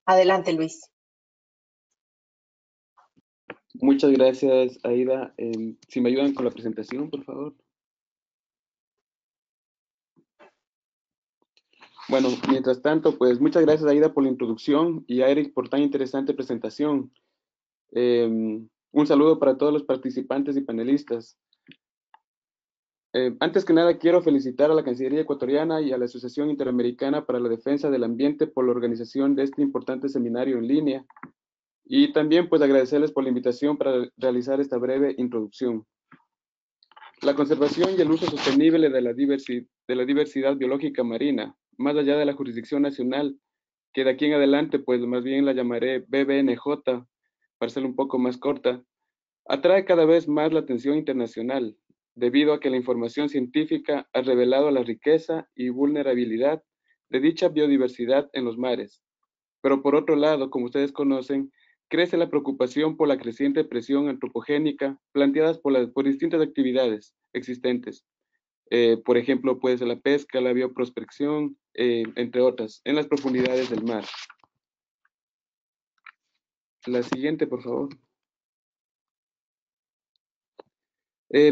Adelante, Luis. Muchas gracias, Aida. Si me ayudan con la presentación, por favor. Bueno, mientras tanto, pues muchas gracias, Aida, por la introducción y a Eric por tan interesante presentación. Un saludo para todos los participantes y panelistas. Antes que nada, quiero felicitar a la Cancillería ecuatoriana y a la Asociación Interamericana para la Defensa del Ambiente por la organización de este importante seminario en línea. Y también, pues, agradecerles por la invitación para realizar esta breve introducción. La conservación y el uso sostenible de la diversidad biológica marina, más allá de la jurisdicción nacional, que de aquí en adelante, pues, más bien la llamaré BBNJ, para ser un poco más corta, atrae cada vez más la atención internacional, debido a que la información científica ha revelado la riqueza y vulnerabilidad de dicha biodiversidad en los mares. Pero por otro lado, como ustedes conocen, crece la preocupación por la creciente presión antropogénica planteadas por distintas actividades existentes. Por ejemplo, puede ser la pesca, la bioprospección, entre otras, en las profundidades del mar. La siguiente, por favor.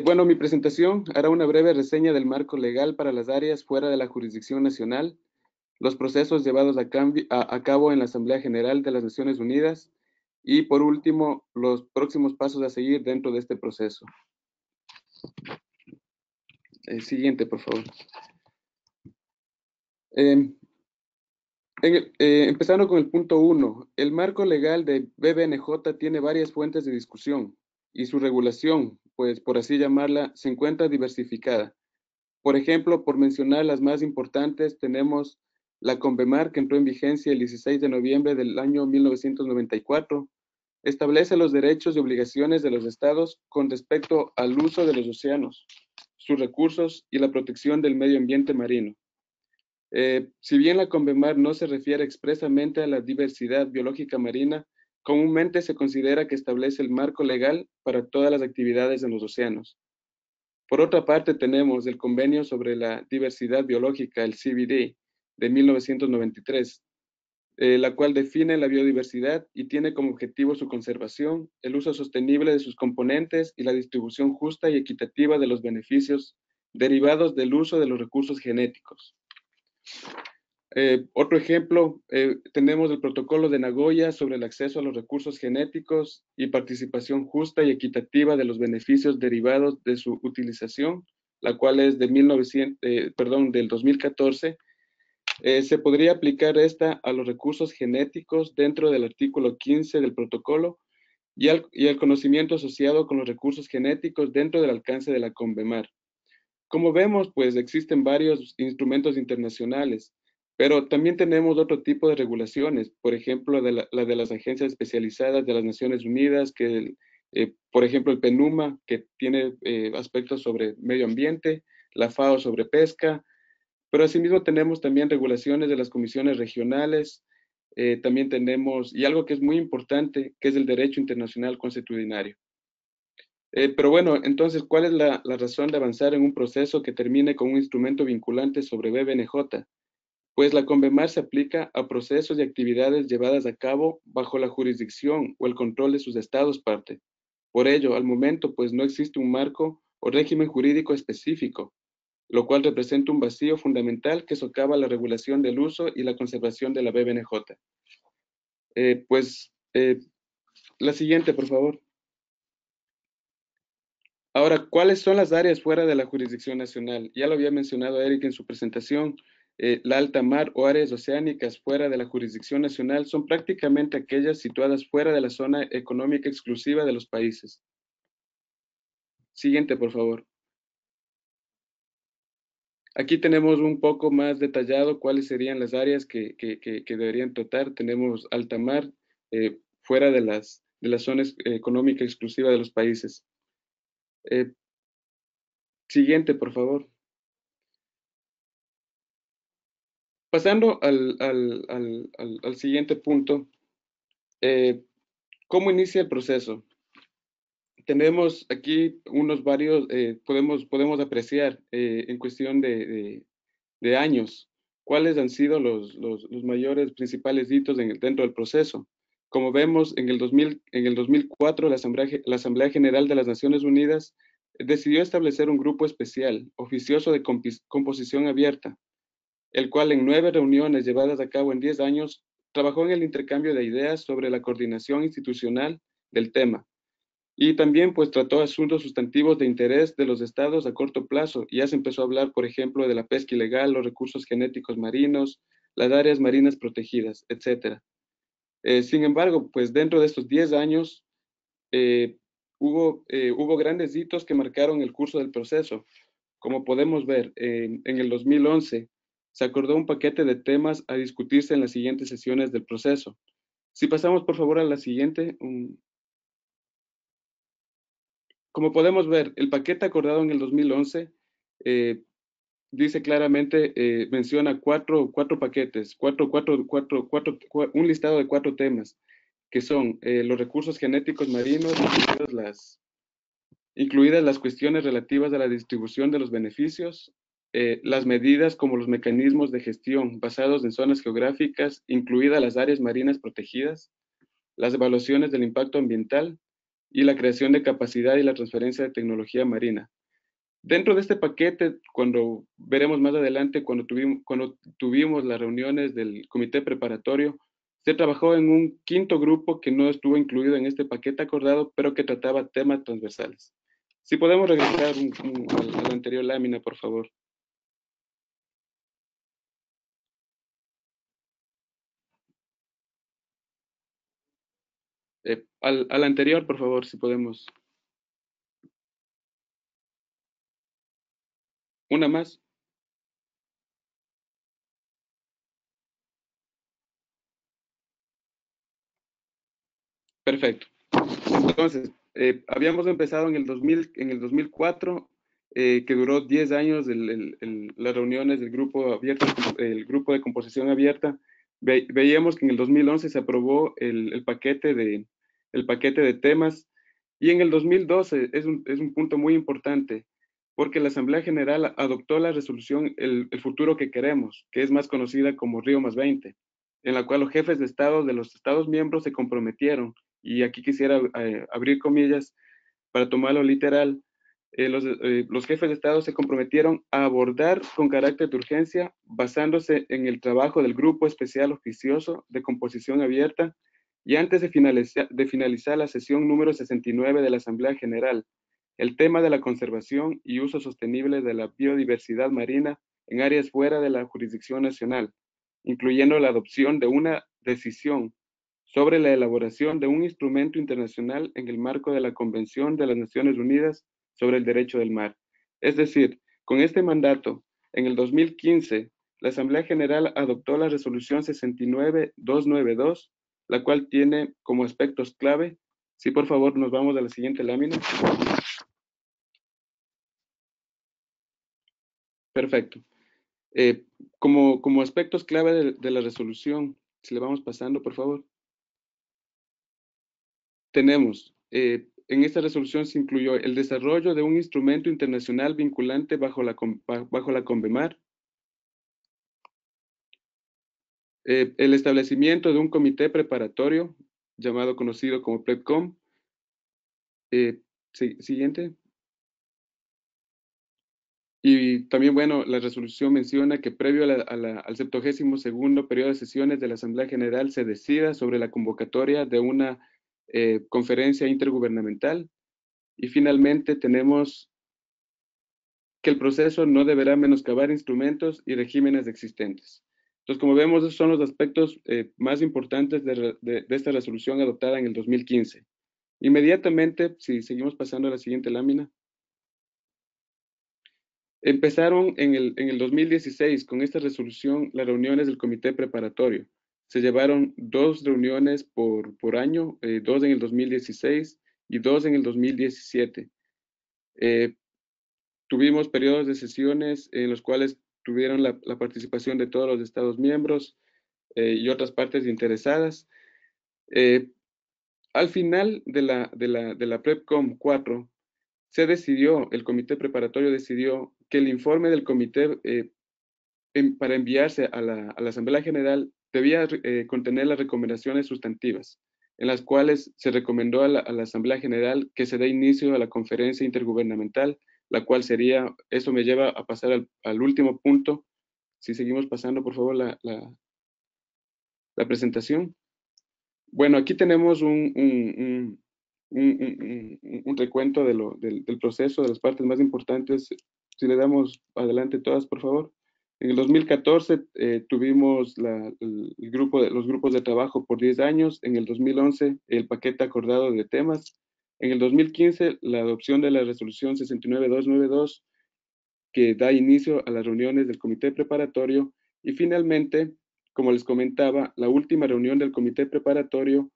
Bueno, mi presentación hará una breve reseña del marco legal para las áreas fuera de la jurisdicción nacional, los procesos llevados a cabo en la Asamblea General de las Naciones Unidas y, por último, los próximos pasos a seguir dentro de este proceso. Siguiente, por favor. Empezando con el punto 1, el marco legal de BBNJ tiene varias fuentes de discusión y su regulación, pues por así llamarla, se encuentra diversificada. Por ejemplo, por mencionar las más importantes, tenemos la CONVEMAR, que entró en vigencia el 16 de noviembre del año 1994, establece los derechos y obligaciones de los estados con respecto al uso de los océanos, sus recursos y la protección del medio ambiente marino. Si bien la CONVEMAR no se refiere expresamente a la diversidad biológica marina, comúnmente se considera que establece el marco legal para todas las actividades en los océanos. Por otra parte, tenemos el Convenio sobre la Diversidad Biológica, el CBD, de 1993, la cual define la biodiversidad y tiene como objetivo su conservación, el uso sostenible de sus componentes y la distribución justa y equitativa de los beneficios derivados del uso de los recursos genéticos. Otro ejemplo, tenemos el Protocolo de Nagoya sobre el acceso a los recursos genéticos y participación justa y equitativa de los beneficios derivados de su utilización, la cual es de del 2014. Se podría aplicar esta a los recursos genéticos dentro del artículo 15 del protocolo y al conocimiento asociado con los recursos genéticos dentro del alcance de la CONVEMAR. Como vemos, pues existen varios instrumentos internacionales, pero también tenemos otro tipo de regulaciones, por ejemplo, la de las agencias especializadas de las Naciones Unidas, por ejemplo, el PNUMA, que tiene aspectos sobre medio ambiente, la FAO sobre pesca, pero asimismo tenemos también regulaciones de las comisiones regionales, también tenemos, y algo que es muy importante, que es el derecho internacional consuetudinario. Pero bueno, entonces, ¿cuál es la razón de avanzar en un proceso que termine con un instrumento vinculante sobre BBNJ? Pues la CONVEMAR se aplica a procesos y actividades llevadas a cabo bajo la jurisdicción o el control de sus estados parte. Por ello, al momento, pues no existe un marco o régimen jurídico específico lo cual representa un vacío fundamental que socava la regulación del uso y la conservación de la BBNJ. La siguiente, por favor. Ahora, ¿cuáles son las áreas fuera de la jurisdicción nacional? Ya lo había mencionado Eric en su presentación. La alta mar o áreas oceánicas fuera de la jurisdicción nacional son prácticamente aquellas situadas fuera de la zona económica exclusiva de los países. Siguiente, por favor. Aquí tenemos un poco más detallado cuáles serían las áreas que deberían tratar. Tenemos alta mar, fuera de las zonas económicas exclusivas de los países. Siguiente, por favor. Pasando al siguiente punto, ¿cómo inicia el proceso? Tenemos aquí podemos apreciar en cuestión de años cuáles han sido los mayores principales hitos dentro del proceso. Como vemos, en el 2004 la Asamblea General de las Naciones Unidas decidió establecer un grupo especial, oficioso de composición abierta, el cual en 9 reuniones llevadas a cabo en 10 años, trabajó en el intercambio de ideas sobre la coordinación institucional del tema. Y también pues trató asuntos sustantivos de interés de los estados a corto plazo. Y ya se empezó a hablar, por ejemplo, de la pesca ilegal, los recursos genéticos marinos, las áreas marinas protegidas, etc. Sin embargo, pues dentro de estos 10 años hubo grandes hitos que marcaron el curso del proceso. Como podemos ver, en el 2011 se acordó un paquete de temas a discutirse en las siguientes sesiones del proceso. Si pasamos por favor a la siguiente. Como podemos ver, el paquete acordado en el 2011 dice claramente, menciona cuatro paquetes, un listado de 4 temas, que son los recursos genéticos marinos, incluidas las cuestiones relativas a la distribución de los beneficios, las medidas como los mecanismos de gestión basados en zonas geográficas, incluidas las áreas marinas protegidas, las evaluaciones del impacto ambiental y la creación de capacidad y la transferencia de tecnología marina. Dentro de este paquete, cuando veremos más adelante, cuando tuvimos las reuniones del comité preparatorio, se trabajó en un 5º grupo que no estuvo incluido en este paquete acordado, pero que trataba temas transversales. Si podemos regresar a la anterior lámina, por favor. Al anterior, por favor, si podemos. Una más. Perfecto. Entonces, habíamos empezado en el 2004, que duró 10 años las reuniones del grupo abierto, el grupo de composición abierta. Veíamos que en el 2011 se aprobó el paquete de temas, y en el 2012 es un punto muy importante, porque la Asamblea General adoptó la resolución el futuro que queremos, que es más conocida como Río +20, en la cual los jefes de Estado de los Estados miembros se comprometieron, y aquí quisiera abrir comillas para tomarlo literal. Los jefes de Estado se comprometieron a abordar con carácter de urgencia, basándose en el trabajo del Grupo Especial Oficioso de Composición Abierta, y antes de finalizar la sesión número 69 de la Asamblea General, el tema de la conservación y uso sostenible de la biodiversidad marina en áreas fuera de la jurisdicción nacional, incluyendo la adopción de una decisión sobre la elaboración de un instrumento internacional en el marco de la Convención de las Naciones Unidas sobre el Derecho del Mar. Es decir, con este mandato, en el 2015, la Asamblea General adoptó la resolución 69292, la cual tiene como aspectos clave. Sí, por favor, nos vamos a la siguiente lámina. Perfecto. Como aspectos clave de la resolución, si le vamos pasando, por favor. Tenemos, en esta resolución se incluyó el desarrollo de un instrumento internacional vinculante bajo la CONVEMAR, el establecimiento de un comité preparatorio conocido como PREPCOM. Siguiente. Y también, bueno, la resolución menciona que previo al 72º periodo de sesiones de la Asamblea General se decida sobre la convocatoria de una conferencia intergubernamental. Y finalmente tenemos que el proceso no deberá menoscabar instrumentos y regímenes existentes. Entonces, como vemos, esos son los aspectos más importantes de esta resolución adoptada en el 2015. Inmediatamente, si seguimos pasando a la siguiente lámina, empezaron en el 2016 con esta resolución las reuniones del comité preparatorio. Se llevaron 2 reuniones por año, 2 en el 2016 y 2 en el 2017. Tuvimos periodos de sesiones en los cuales tuvieron la participación de todos los Estados miembros y otras partes interesadas. Al final de la PrepCom 4, se decidió, el comité preparatorio decidió que el informe del comité para enviarse a la Asamblea General debía contener las recomendaciones sustantivas, en las cuales se recomendó a la Asamblea General que se dé inicio a la conferencia intergubernamental, la cual sería, eso me lleva a pasar al último punto. Si seguimos pasando, por favor, la presentación. Bueno, aquí tenemos un recuento del proceso, de las partes más importantes. Si le damos adelante todas, por favor. En el 2014 tuvimos los grupos de trabajo por 10 años. En el 2011 el paquete acordado de temas. En el 2015 la adopción de la resolución 69292 que da inicio a las reuniones del comité preparatorio. Y finalmente, como les comentaba, la última reunión del comité preparatorio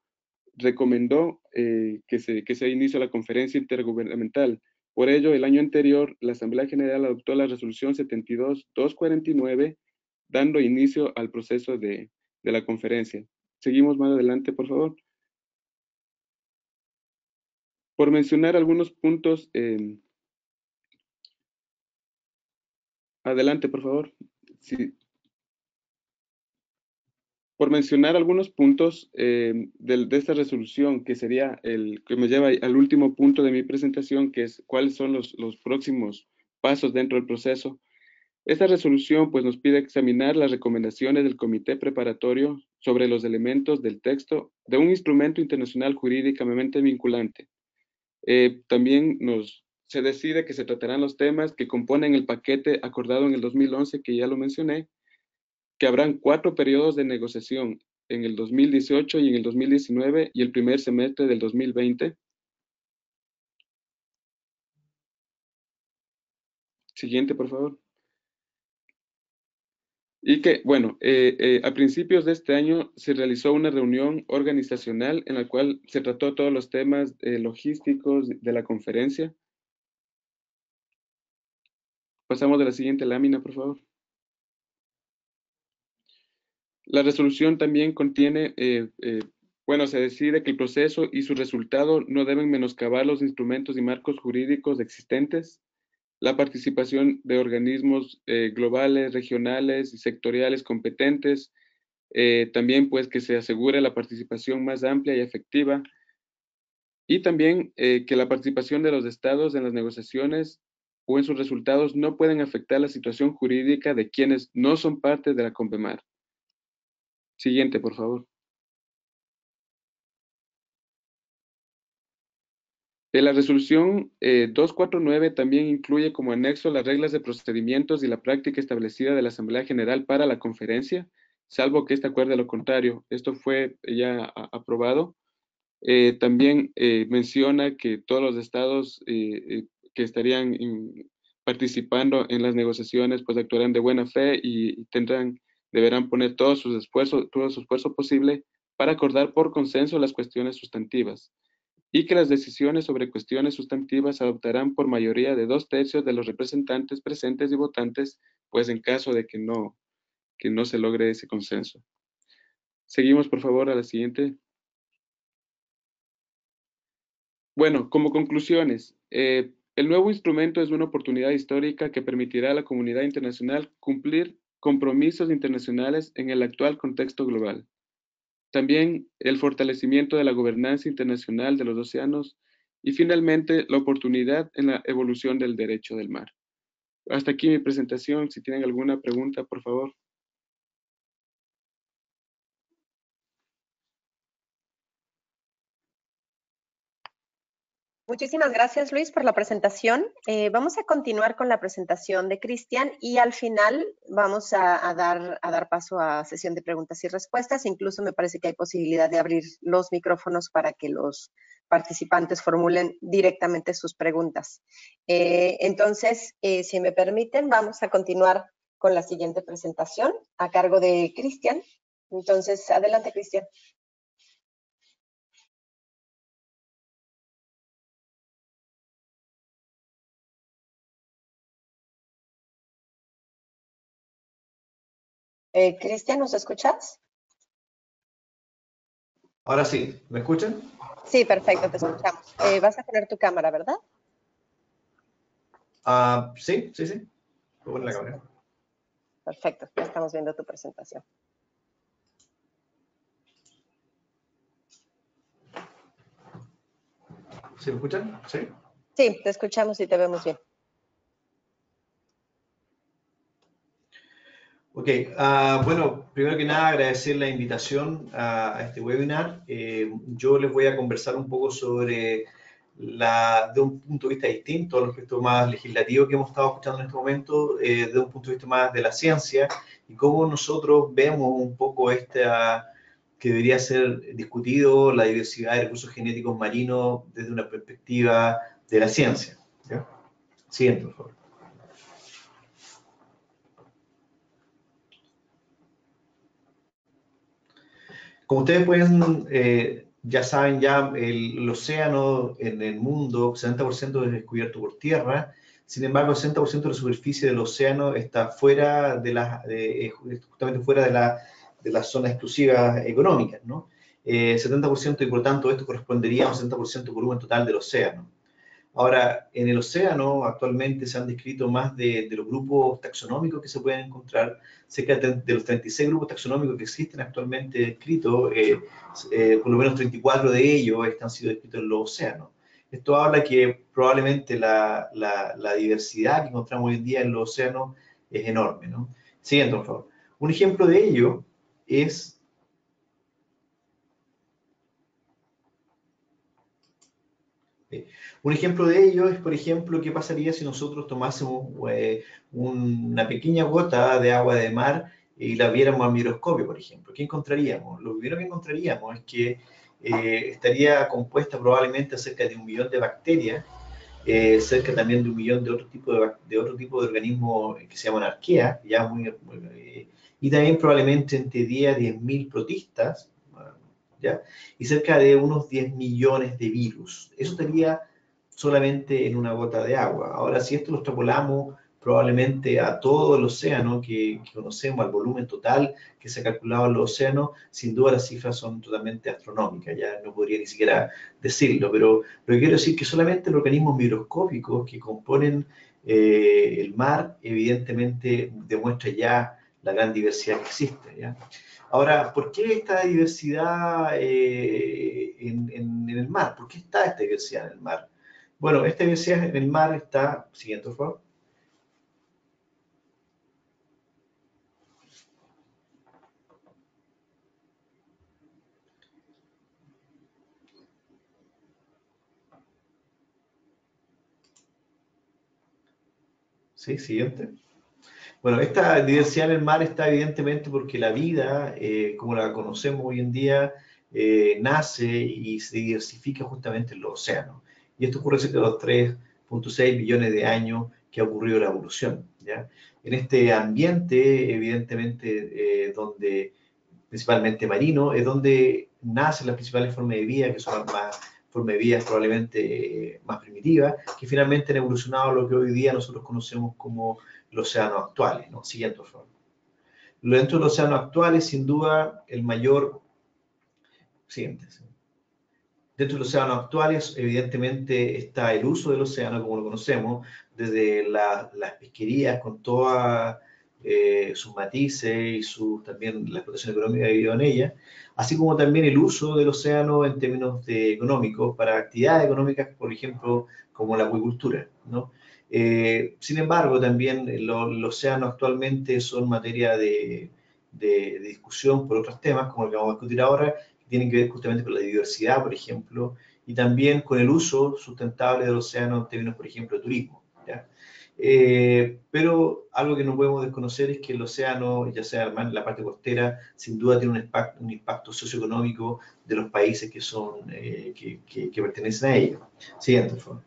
recomendó que se inicie la conferencia intergubernamental. Por ello, el año anterior, la Asamblea General adoptó la resolución 72-249, dando inicio al proceso de la conferencia. Seguimos más adelante, por favor. Por mencionar algunos puntos, adelante, por favor. Sí. Por mencionar algunos puntos de esta resolución, que sería el que me lleva al último punto de mi presentación, que es cuáles son los próximos pasos dentro del proceso. Esta resolución pues, nos pide examinar las recomendaciones del comité preparatorio sobre los elementos del texto de un instrumento internacional jurídicamente vinculante. También se decide que se tratarán los temas que componen el paquete acordado en el 2011, que ya lo mencioné, que habrán 4 periodos de negociación en el 2018 y en el 2019 y el primer semestre del 2020. Siguiente, por favor. Y que, bueno, a principios de este año se realizó una reunión organizacional en la cual se trató todos los temas logísticos de la conferencia. Pasamos a la siguiente lámina, por favor. La resolución también contiene, bueno, se decide que el proceso y su resultado no deben menoscabar los instrumentos y marcos jurídicos existentes, la participación de organismos globales, regionales y sectoriales competentes, también pues que se asegure la participación más amplia y efectiva, y también que la participación de los estados en las negociaciones o en sus resultados no pueden afectar la situación jurídica de quienes no son parte de la CONVEMAR. Siguiente, por favor. La resolución 249 también incluye como anexo las reglas de procedimientos y la práctica establecida de la Asamblea General para la conferencia, salvo que éste acuerde lo contrario. Esto fue ya aprobado. También menciona que todos los estados que estarían participando en las negociaciones pues actuarán de buena fe y deberán poner todo su esfuerzo posible para acordar por consenso las cuestiones sustantivas, y que las decisiones sobre cuestiones sustantivas se adoptarán por mayoría de 2/3 de los representantes presentes y votantes, pues en caso de que no se logre ese consenso. Seguimos, por favor, a la siguiente. Bueno, como conclusiones, el nuevo instrumento es una oportunidad histórica que permitirá a la comunidad internacional cumplir compromisos internacionales en el actual contexto global. También el fortalecimiento de la gobernanza internacional de los océanos y finalmente la oportunidad en la evolución del derecho del mar. hasta aquí mi presentación. Si tienen alguna pregunta, por favor. Muchísimas gracias, Luis, por la presentación. Vamos a continuar con la presentación de Cristian y al final vamos a dar paso a sesión de preguntas y respuestas. Incluso me parece que hay posibilidad de abrir los micrófonos para que los participantes formulen directamente sus preguntas. Entonces, si me permiten, vamos a continuar con la siguiente presentación a cargo de Cristian. Entonces, adelante, Cristian. Cristian, ¿nos escuchas? Ahora sí, ¿me escuchan? Sí, perfecto, te escuchamos. Vas a poner tu cámara, ¿verdad? Sí. Voy a poner la cámara. Perfecto, ya estamos viendo tu presentación. ¿Sí me escuchan? Sí. Sí, te escuchamos y te vemos bien. Ok, bueno, primero que nada agradecer la invitación a este webinar. Yo les voy a conversar un poco sobre de un punto de vista distinto al aspecto más legislativo que hemos estado escuchando en este momento, de un punto de vista más de la ciencia y cómo nosotros vemos un poco que debería ser discutido la diversidad de recursos genéticos marinos desde una perspectiva de la ciencia. ¿Ya? Siguiente, por favor. Como ustedes pueden, ya saben, el océano en el mundo, 60% es descubierto por tierra. Sin embargo, el 60% de la superficie del océano está fuera justamente fuera de las zonas exclusivas económicas, ¿no? 70% y por tanto esto correspondería a un 60% del volumen total del océano. Ahora, en el océano actualmente se han descrito más de los grupos taxonómicos que se pueden encontrar, cerca de los 36 grupos taxonómicos que existen actualmente descritos, por lo menos 34 de ellos han sido descritos en los océanos. Esto habla que probablemente la diversidad que encontramos hoy en día en los océanos es enorme, ¿no? Siguiente, por favor. Un ejemplo de ello es... Un ejemplo de ello es, por ejemplo, qué pasaría si nosotros tomásemos una pequeña gota de agua de mar y la viéramos al microscopio, por ejemplo. ¿Qué encontraríamos? Lo primero que encontraríamos es que estaría compuesta probablemente cerca de 1 millón de bacterias, cerca también de 1 millón de otro tipo de organismos que se llaman arqueas, y también probablemente entre 10 a 10.000 protistas, ¿ya? Y cerca de unos 10 millones de virus. Eso estaría solamente en una gota de agua. Ahora, si esto lo extrapolamos probablemente a todo el océano que conocemos, al volumen total que se ha calculado en los océanos, sin duda las cifras son totalmente astronómicas, ya no podría ni siquiera decirlo, pero lo que quiero decir es que solamente los organismos microscópicos que componen el mar, evidentemente demuestra ya la gran diversidad que existe, ¿ya? Ahora, ¿por qué esta diversidad en el mar? ¿Por qué está esta diversidad en el mar? Bueno, esta diversidad en el mar está... Siguiente, por favor. Sí, siguiente. Bueno, esta diversidad en el mar está evidentemente porque la vida, como la conocemos hoy en día, nace y se diversifica justamente en los océanos. Y esto ocurre cerca de los 3.6 billones de años que ha ocurrido la evolución, ¿ya? En este ambiente, evidentemente, donde principalmente marino, es donde nacen las principales formas de vida, que son las formas de vida probablemente más primitivas, que finalmente han evolucionado a lo que hoy día nosotros conocemos como los océanos actuales, ¿no? Siguiente, por favor. Dentro de los océanos actuales, sin duda, el mayor... Siguiente. Dentro de los océanos actuales, evidentemente, está el uso del océano como lo conocemos, desde las pesquerías con toda sus matices y también la explotación económica que vive en ella, así como también el uso del océano en términos económicos para actividades económicas, por ejemplo, como la acuicultura, ¿no? Sin embargo, también el océano actualmente son materia de discusión por otros temas, como el que vamos a discutir ahora, que tienen que ver justamente con la diversidad, por ejemplo, y también con el uso sustentable del océano en términos, por ejemplo, de turismo, ¿ya? Pero algo que no podemos desconocer es que el océano, ya sea en la parte costera, sin duda tiene un impacto socioeconómico de los países que son, que pertenecen a ellos. Siguiente, por favor.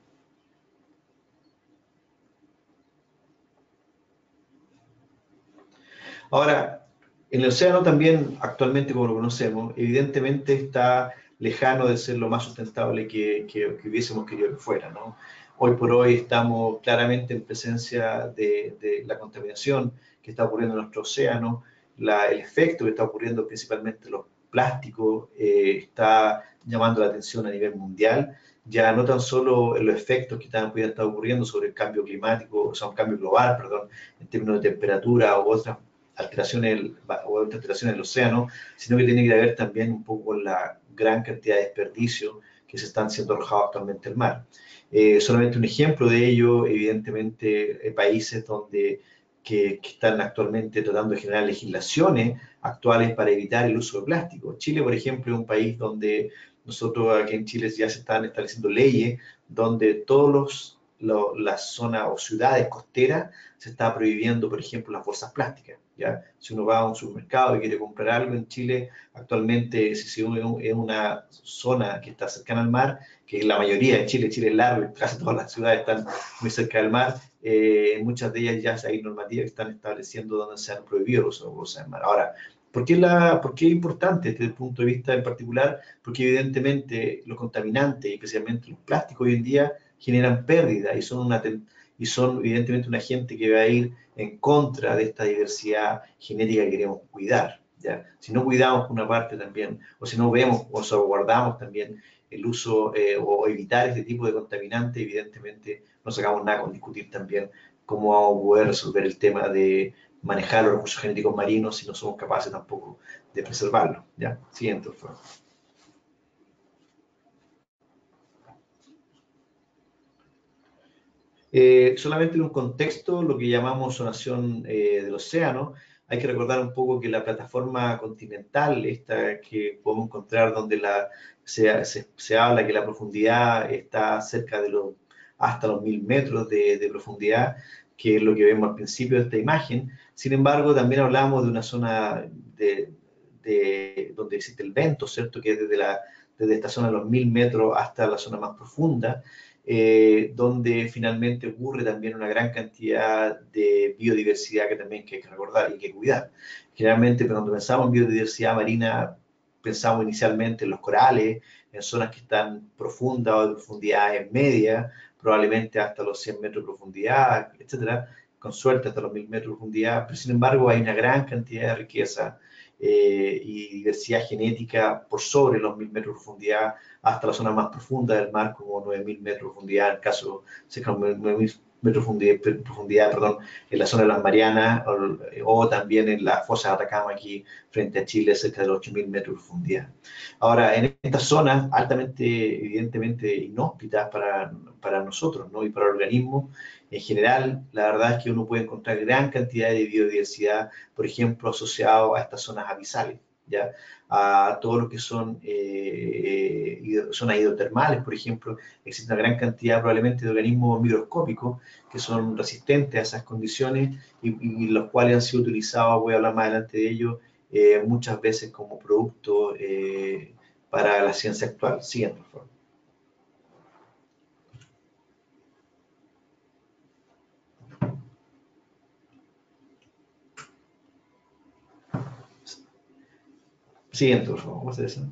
Ahora, en el océano también, actualmente como lo conocemos, evidentemente está lejano de ser lo más sustentable que hubiésemos querido que fuera, ¿no? Hoy por hoy estamos claramente en presencia de la contaminación que está ocurriendo en nuestro océano, el efecto que está ocurriendo principalmente en los plásticos está llamando la atención a nivel mundial, ya no tan solo en los efectos que pueden estar ocurriendo sobre el cambio climático, o sea, un cambio global, perdón, en términos de temperatura u otras alteraciones en el océano, sino que tiene que ver también un poco con la gran cantidad de desperdicios que se están siendo arrojados actualmente al mar. Solamente un ejemplo de ello, evidentemente, países que están actualmente tratando de generar legislaciones actuales para evitar el uso de plástico. Chile, por ejemplo, es un país donde nosotros aquí en Chile ya se están estableciendo leyes donde todas las zonas o ciudades costeras se está prohibiendo, por ejemplo, las bolsas plásticas, ¿ya? Si uno va a un supermercado y quiere comprar algo en Chile, actualmente, si uno es una zona que está cercana al mar, que es la mayoría de Chile es largo, casi todas las ciudades están muy cerca del mar, muchas de ellas ya hay normativas que están estableciendo donde se han prohibido los bolsas del mar. Ahora, ¿por qué es importante desde el punto de vista en particular? Porque evidentemente los contaminantes, especialmente los plásticos hoy en día, generan pérdida y son evidentemente un agente que va a ir en contra de esta diversidad genética que queremos cuidar, ¿ya? Si no cuidamos una parte también, o si no vemos o salvaguardamos también el uso o evitar este tipo de contaminantes, evidentemente no sacamos nada con discutir también cómo vamos a poder resolver el tema de manejar los recursos genéticos marinos si no somos capaces tampoco de preservarlos, ¿ya? Siguiente, por favor. Solamente en un contexto, lo que llamamos zonación del océano, hay que recordar un poco que la plataforma continental, esta que podemos encontrar donde se habla que la profundidad está cerca de hasta los 1000 metros de profundidad, que es lo que vemos al principio de esta imagen. Sin embargo, también hablamos de una zona donde existe el vento, ¿cierto? Que es desde esta zona de los 1000 metros hasta la zona más profunda, donde finalmente ocurre también una gran cantidad de biodiversidad que también hay que recordar y que cuidar. Generalmente cuando pensamos en biodiversidad marina, pensamos inicialmente en los corales, en zonas que están profundas o de profundidades medias, probablemente hasta los 100 metros de profundidad, etcétera, con suerte hasta los 1000 metros de profundidad, pero sin embargo hay una gran cantidad de riqueza y diversidad genética por sobre los 1000 metros de profundidad hasta la zona más profunda del mar, como 9000 metros de profundidad, en el caso cerca de 9000 metros de profundidad, perdón, en la zona de las Marianas o también en la fosa de Atacama aquí frente a Chile, cerca de los 8000 metros de profundidad. Ahora, en estas zonas altamente, evidentemente, inhóspitas para nosotros, ¿no? Y para el organismo, en general, la verdad es que uno puede encontrar gran cantidad de biodiversidad, por ejemplo, asociado a estas zonas abisales, ¿ya? A todo lo que son zonas hidrotermales, por ejemplo, existe una gran cantidad probablemente de organismos microscópicos que son resistentes a esas condiciones y los cuales han sido utilizados, voy a hablar más adelante de ello, muchas veces como producto para la ciencia actual. Siguiente, por favor. Siguiente, por favor. Vamos a hacer eso.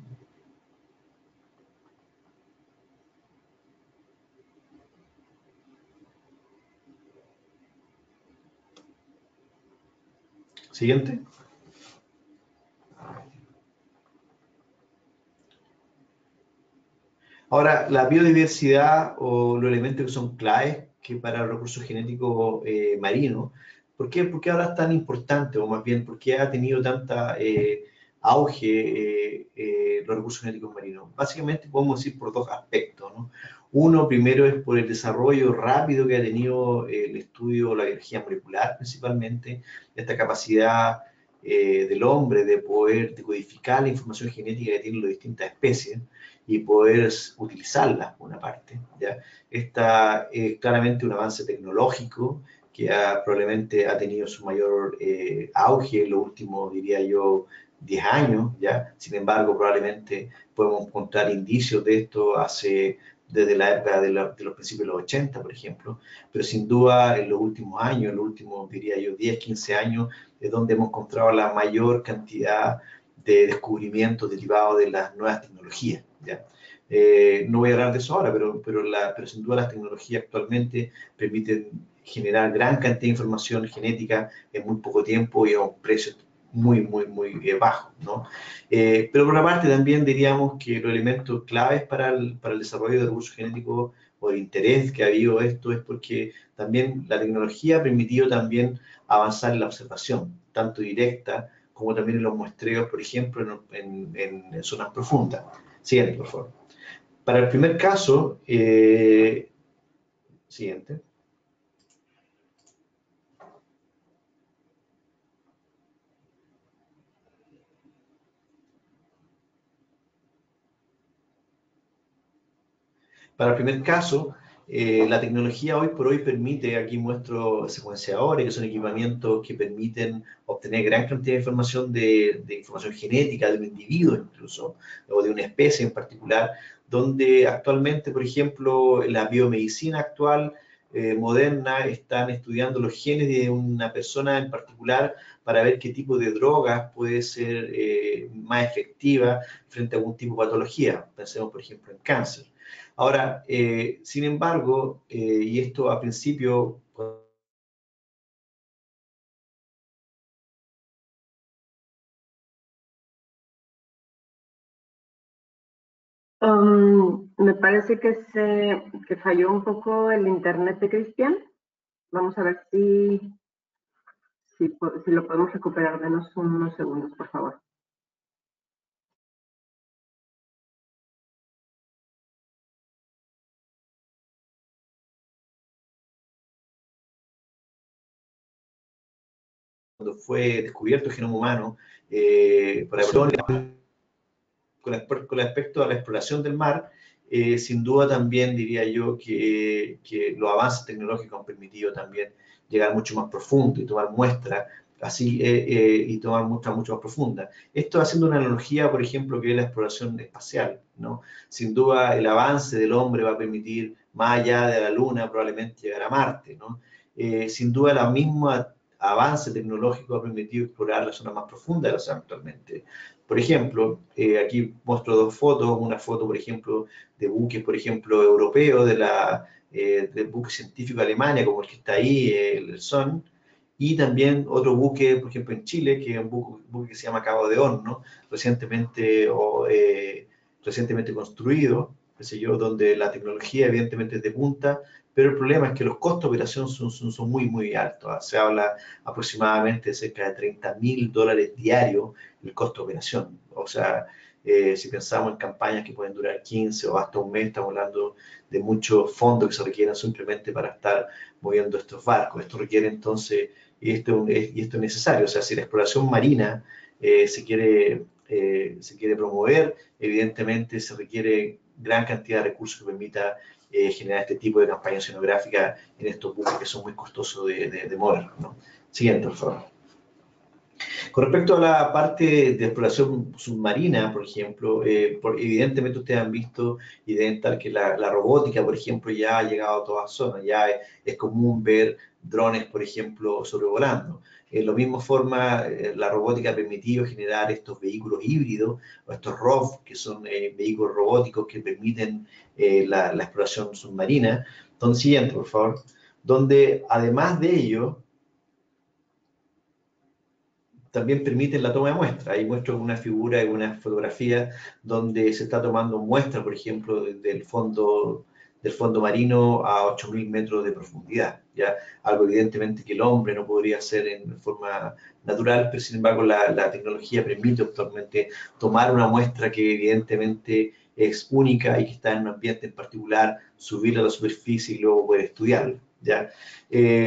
Siguiente. Ahora, la biodiversidad o los elementos que son claves que para los recursos genéticos marinos, ¿Por qué ahora es tan importante, o más bien, por qué ha tenido tanta auge los recursos genéticos marinos? Básicamente podemos decir por dos aspectos, ¿no? Uno, primero, es por el desarrollo rápido que ha tenido el estudio, la biología molecular principalmente, esta capacidad del hombre de poder decodificar la información genética que tienen las distintas especies y poder utilizarlas, por una parte, ¿ya? Esta es claramente un avance tecnológico que probablemente ha tenido su mayor auge en los últimos, diría yo, 10 años, ¿ya? Sin embargo, probablemente podemos encontrar indicios de esto desde la época de los principios de los 80, por ejemplo, pero sin duda en los últimos años, en los últimos, diría yo, 10, 15 años, es donde hemos encontrado la mayor cantidad de descubrimientos derivados de las nuevas tecnologías, ¿ya? No voy a hablar de eso ahora, pero sin duda las tecnologías actualmente permiten generar gran cantidad de información genética en muy poco tiempo y a un precio muy bajo, ¿no? Pero por una parte también diríamos que los elementos claves para el desarrollo de recursos genéticos o el interés que ha habido esto es porque también la tecnología ha permitido también avanzar en la observación, tanto directa como también en los muestreos, por ejemplo, en zonas profundas. Siguiente, por favor. Para el primer caso, siguiente. Para el primer caso, la tecnología hoy por hoy permite, aquí muestro secuenciadores, que son equipamientos que permiten obtener gran cantidad de información, de información genética de un individuo incluso, o de una especie en particular, donde actualmente, por ejemplo, la biomedicina actual moderna están estudiando los genes de una persona en particular para ver qué tipo de drogas puede ser más efectiva frente a algún tipo de patología. Pensemos, por ejemplo, en cáncer. Ahora, sin embargo, y esto a principio... Me parece que falló un poco el internet de Cristian. Vamos a ver si lo podemos recuperar. Denos unos segundos, por favor. Cuando fue descubierto el genoma humano, con respecto a la exploración del mar, sin duda también diría yo que los avances tecnológicos han permitido también llegar mucho más profundo y tomar muestras y tomar muestras mucho más profundas. Esto haciendo una analogía, por ejemplo, que es la exploración espacial, ¿no? Sin duda el avance del hombre va a permitir, más allá de la Luna, probablemente llegar a Marte, ¿no? Sin duda la misma avance tecnológico ha permitido explorar la zona más profunda del océano actualmente. Por ejemplo, aquí muestro dos fotos, una foto, por ejemplo, de buques, por ejemplo, europeos, del buque científico de Alemania, como el que está ahí, el Son, y también otro buque, por ejemplo, en Chile, que es un buque que se llama Cabo de Horno, recientemente construido, qué sé yo, donde la tecnología evidentemente es de punta, pero el problema es que los costos de operación son muy altos. Se habla aproximadamente de cerca de $30.000 diarios el costo de operación. O sea, si pensamos en campañas que pueden durar 15 o hasta un mes, estamos hablando de muchos fondos que se requieren simplemente para estar moviendo estos barcos. Esto requiere entonces, y esto es necesario, o sea, si la exploración marina se quiere promover, evidentemente se requiere gran cantidad de recursos que permita generar este tipo de campaña oceanográfica en estos buques que son muy costosos de mover, ¿no? Siguiente, por favor. Con respecto a la parte de exploración submarina, por ejemplo, evidentemente ustedes han visto y deben estar que la robótica, por ejemplo, ya ha llegado a todas zonas, ya es común ver drones, por ejemplo, sobrevolando. De la misma forma, la robótica ha permitido generar estos vehículos híbridos, o estos ROV, que son vehículos robóticos que permiten la exploración submarina. Entonces, siguiente, por favor. Donde, además de ello, también permiten la toma de muestras. Ahí muestro una figura y una fotografía donde se está tomando muestra, por ejemplo, del fondo del fondo marino a 8.000 metros de profundidad, ¿ya? Algo evidentemente que el hombre no podría hacer en forma natural, pero sin embargo la tecnología permite actualmente tomar una muestra que evidentemente es única y que está en un ambiente en particular, subirla a la superficie y luego poder estudiarla, ¿ya?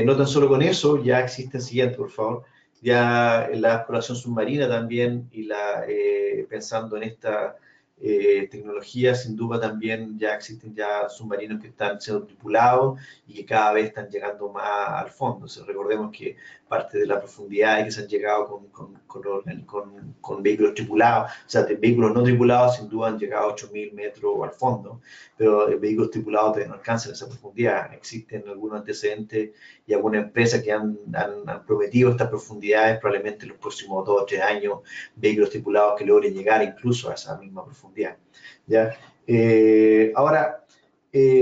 No tan solo con eso, ya existe el siguiente, por favor, ya la exploración submarina también y pensando en esta tecnología, sin duda también ya existen ya submarinos que están siendo tripulados y que cada vez están llegando más al fondo. O sea, recordemos que parte de la profundidad es que se han llegado con vehículos tripulados, o sea, de vehículos no tripulados sin duda han llegado a 8.000 metros al fondo, pero vehículos tripulados todavía no alcanzan esa profundidad. Existen algunos antecedentes y algunas empresas que han prometido estas profundidades, probablemente en los próximos 2 o 3 años, vehículos tripulados que logren llegar incluso a esa misma profundidad, ¿ya? Ahora,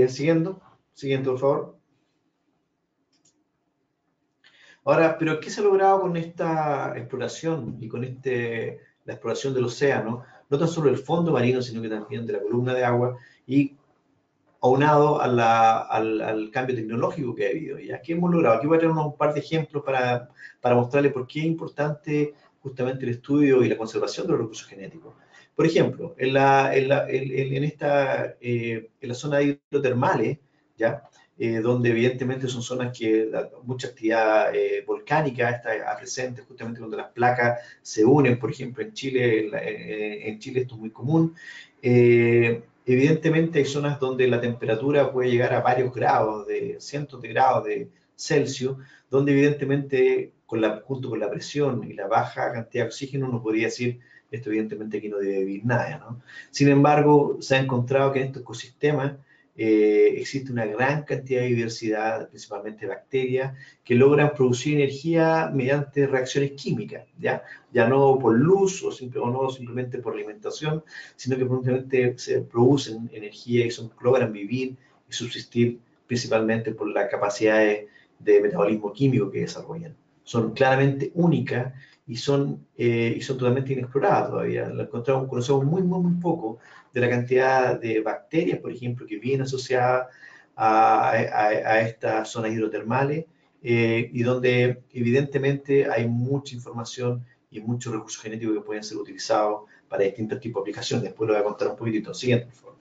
siguiente, por favor. Ahora, ¿pero qué se ha logrado con esta exploración y con la exploración del océano? No tan solo del fondo marino, sino que también de la columna de agua y aunado al cambio tecnológico que ha habido. ¿Ya? ¿Qué hemos logrado? Aquí voy a tener un par de ejemplos para mostrarles por qué es importante justamente el estudio y la conservación de los recursos genéticos. Por ejemplo, en la zona de hidrotermales, ¿ya? Donde evidentemente son zonas que mucha actividad volcánica está presente, justamente cuando las placas se unen, por ejemplo, en Chile esto es muy común. Evidentemente hay zonas donde la temperatura puede llegar a varios grados, de cientos de grados de Celsius, donde evidentemente junto con la presión y la baja cantidad de oxígeno uno podría decir, esto evidentemente aquí no debe vivir nada, ¿no? Sin embargo, se ha encontrado que en estos ecosistemas existe una gran cantidad de diversidad, principalmente bacterias, que logran producir energía mediante reacciones químicas, ¿ya? Ya no por luz o no simplemente por alimentación, sino que probablemente se producen energía y logran vivir y subsistir principalmente por las capacidades de metabolismo químico que desarrollan. Son claramente únicas y son totalmente inexploradas todavía. Conocemos muy poco de la cantidad de bacterias, por ejemplo, que vienen asociadas a estas zonas hidrotermales y donde evidentemente hay mucha información y muchos recursos genéticos que pueden ser utilizados para distintos tipos de aplicaciones. Después lo voy a contar un poquitito. Siguiente, por favor.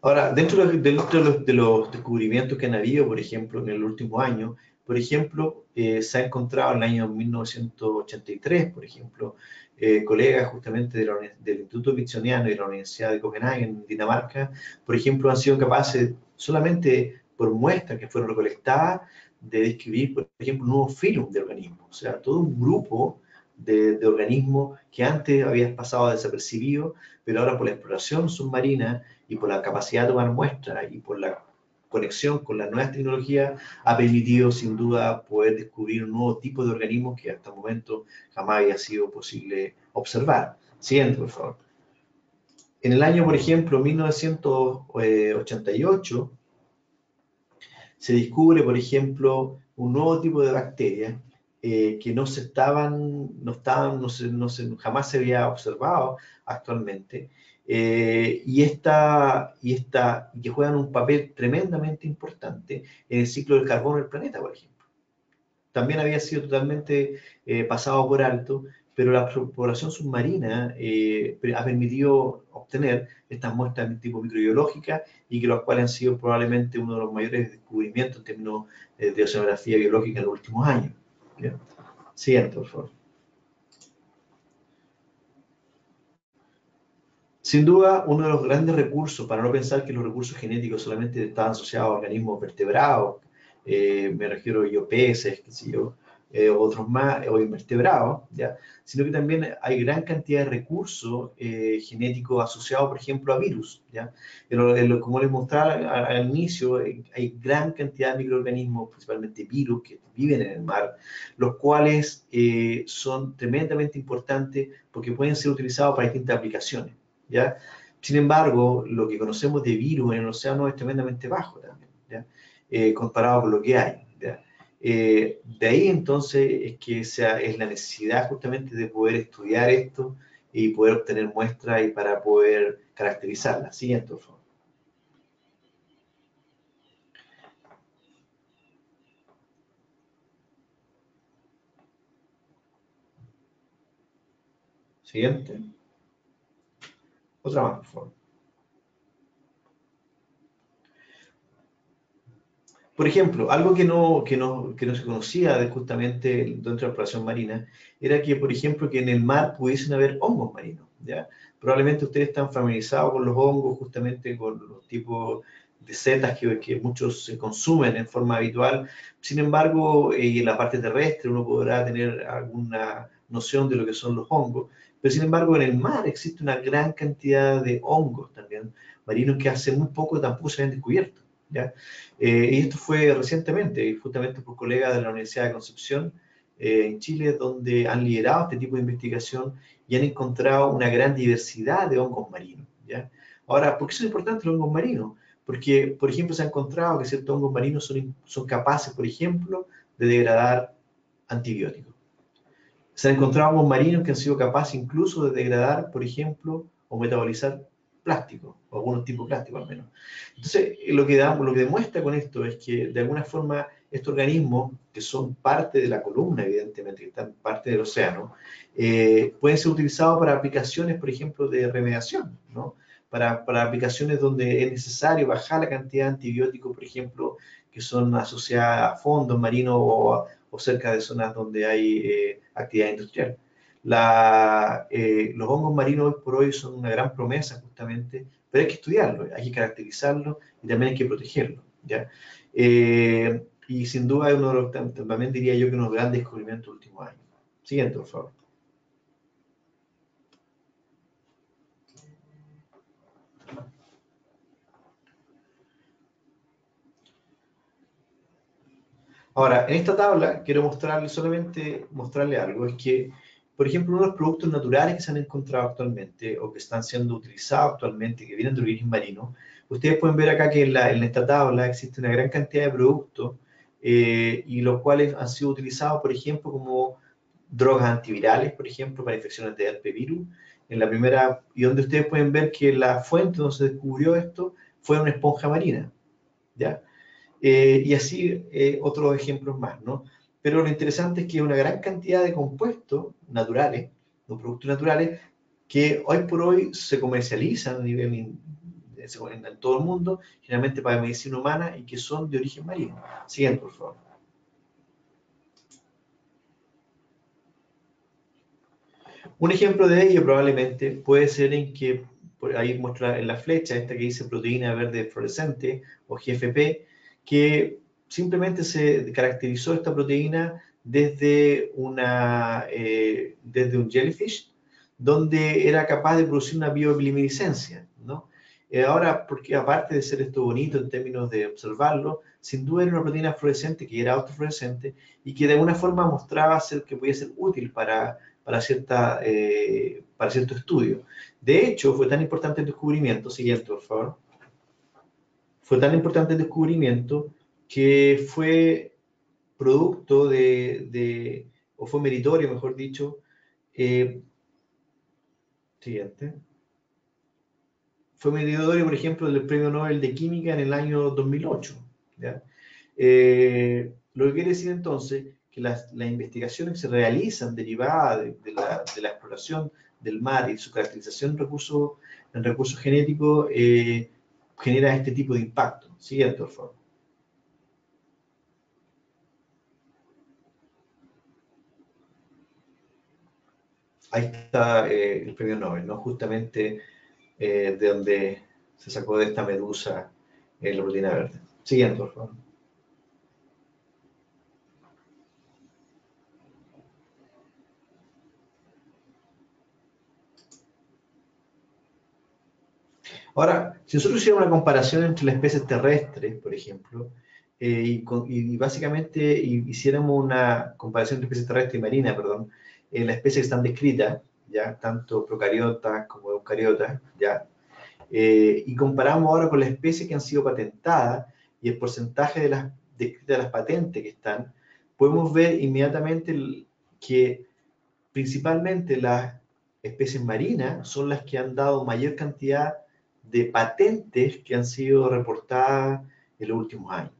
Ahora, dentro de los descubrimientos que han habido, por ejemplo, en el último año, por ejemplo, se ha encontrado en el año 1983, por ejemplo, colegas justamente del Instituto Smithsoniano y de la Universidad de Copenhague en Dinamarca, por ejemplo, han sido capaces, solamente por muestras que fueron recolectadas, de describir, por ejemplo, un nuevo filum de organismos, o sea, todo un grupo de organismos que antes habían pasado desapercibidos, pero ahora por la exploración submarina y por la capacidad de tomar muestras y por la conexión con las nuevas tecnologías ha permitido sin duda poder descubrir un nuevo tipo de organismos que hasta el momento jamás había sido posible observar. Siguiente, por favor. En el año, por ejemplo, 1988, se descubre, por ejemplo, un nuevo tipo de bacterias que jamás se había observado actualmente, y que juegan un papel tremendamente importante en el ciclo del carbono del planeta, por ejemplo. También había sido totalmente pasado por alto, pero la exploración submarina ha permitido obtener estas muestras de tipo microbiológica y que los cuales han sido probablemente uno de los mayores descubrimientos en términos de oceanografía biológica en los últimos años. ¿Bien? Siguiente, por favor. Sin duda, uno de los grandes recursos, para no pensar que los recursos genéticos solamente estaban asociados a organismos vertebrados, me refiero a peces, qué sé yo, otros más, o invertebrados, ¿ya? Sino que también hay gran cantidad de recursos genéticos asociados, por ejemplo, a virus, ¿ya? Como les mostraba al inicio, hay gran cantidad de microorganismos, principalmente virus, que viven en el mar, los cuales son tremendamente importantes porque pueden ser utilizados para distintas aplicaciones, ¿ya? Sin embargo, lo que conocemos de virus en el océano es tremendamente bajo también, ¿ya? Comparado con lo que hay, ¿ya? De ahí entonces es que es la necesidad justamente de poder estudiar esto y poder obtener muestras y para poder caracterizarlas. Siguiente, por favor. Siguiente. Otra más, por favor. Por ejemplo, algo que no se conocía justamente dentro de la exploración marina era que, por ejemplo, que en el mar pudiesen haber hongos marinos, ¿ya? Probablemente ustedes están familiarizados con los hongos, justamente con los tipos de setas que muchos se consumen en forma habitual. Sin embargo, en la parte terrestre uno podrá tener alguna noción de lo que son los hongos, pero sin embargo en el mar existe una gran cantidad de hongos también marinos que hace muy poco tampoco se habían descubierto, ¿ya? Y esto fue recientemente, justamente por colegas de la Universidad de Concepción, en Chile, donde han liderado este tipo de investigación y han encontrado una gran diversidad de hongos marinos, ¿ya? Ahora, ¿por qué son importantes los hongos marinos? Porque, por ejemplo, se ha encontrado que ciertos hongos marinos son capaces, por ejemplo, de degradar antibióticos. Se han encontrado hongos marinos que han sido capaces incluso de degradar, por ejemplo, o metabolizar plástico, o algunos tipos de plástico al menos. Entonces, lo que demuestra con esto es que, de alguna forma, estos organismos, que son parte de la columna, evidentemente, que están parte del océano, pueden ser utilizados para aplicaciones, por ejemplo, de remediación, ¿no? Para aplicaciones donde es necesario bajar la cantidad de antibióticos, por ejemplo, que son asociadas a fondos marinos o cerca de zonas donde hay actividad industrial. Los hongos marinos hoy por hoy son una gran promesa justamente, pero hay que estudiarlo, hay que caracterizarlo y también hay que protegerlo, ¿ya? Y sin duda es uno de los, también diría yo que uno de los grandes descubrimientos de los últimos años. Siguiente, por favor. Ahora, en esta tabla quiero mostrarle algo, es que, por ejemplo, uno de los productos naturales que se han encontrado actualmente o que están siendo utilizados actualmente, que vienen de origen marino, ustedes pueden ver acá que en esta tabla existe una gran cantidad de productos y los cuales han sido utilizados, por ejemplo, como drogas antivirales, por ejemplo, para infecciones de herpes virus. En la primera, y donde ustedes pueden ver que la fuente donde se descubrió esto fue una esponja marina, ¿ya? Y así otros ejemplos más, ¿no? Pero lo interesante es que hay una gran cantidad de compuestos naturales, de productos naturales, que hoy por hoy se comercializan a nivel en todo el mundo, generalmente para medicina humana, y que son de origen marino. Siguiente, por favor. Un ejemplo de ello probablemente puede ser en que, por ahí muestra en la flecha, esta que dice proteína verde fluorescente o GFP, que simplemente se caracterizó esta proteína desde un jellyfish, donde era capaz de producir una bioluminiscencia, ¿no? Ahora, porque aparte de ser esto bonito en términos de observarlo, sin duda era una proteína fluorescente que era autofluorescente y que de alguna forma mostraba ser que podía ser útil para cierto estudio. De hecho, fue tan importante el descubrimiento, siguiente por favor, fue tan importante el descubrimiento que fue producto o fue meritorio, mejor dicho, siguiente, fue meritorio, por ejemplo, del Premio Nobel de Química en el año 2008, ¿ya? Lo que quiere decir entonces que las investigaciones que se realizan derivadas de la exploración del mar y su caracterización en recursos genéticos genera este tipo de impacto. Siguiente, por favor. Ahí está el premio Nobel, ¿no? Justamente de donde se sacó de esta medusa la proteína verde. Siguiente, por favor. Ahora, si nosotros hiciéramos una comparación entre las especies terrestres, por ejemplo, y básicamente hiciéramos una comparación entre especies terrestres y marinas, perdón, las especies que están descritas, ya, tanto procariotas como eucariotas, ya, y comparamos ahora con las especies que han sido patentadas y el porcentaje de las patentes que están, podemos ver inmediatamente que principalmente las especies marinas son las que han dado mayor cantidad de patentes que han sido reportadas en los últimos años.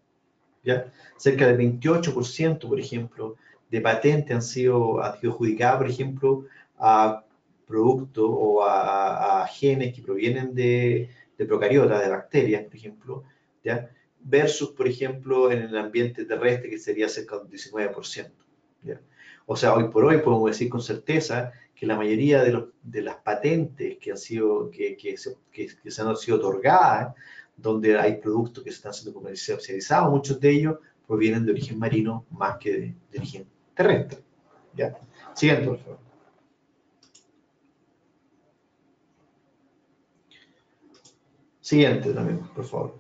¿Ya? Cerca del 28%, por ejemplo, de patentes han sido adjudicadas, por ejemplo, a productos o a genes que provienen de procariotas, de bacterias, por ejemplo, ¿ya? Versus, por ejemplo, en el ambiente terrestre, que sería cerca del 19%. ¿Ya? O sea, hoy por hoy podemos decir con certeza que la mayoría de las patentes que han sido, que se han sido otorgadas, donde hay productos que se están siendo comercializados, muchos de ellos provienen de origen marino más que de origen terrestre. ¿Ya? Siguiente, por favor. Siguiente también, por favor.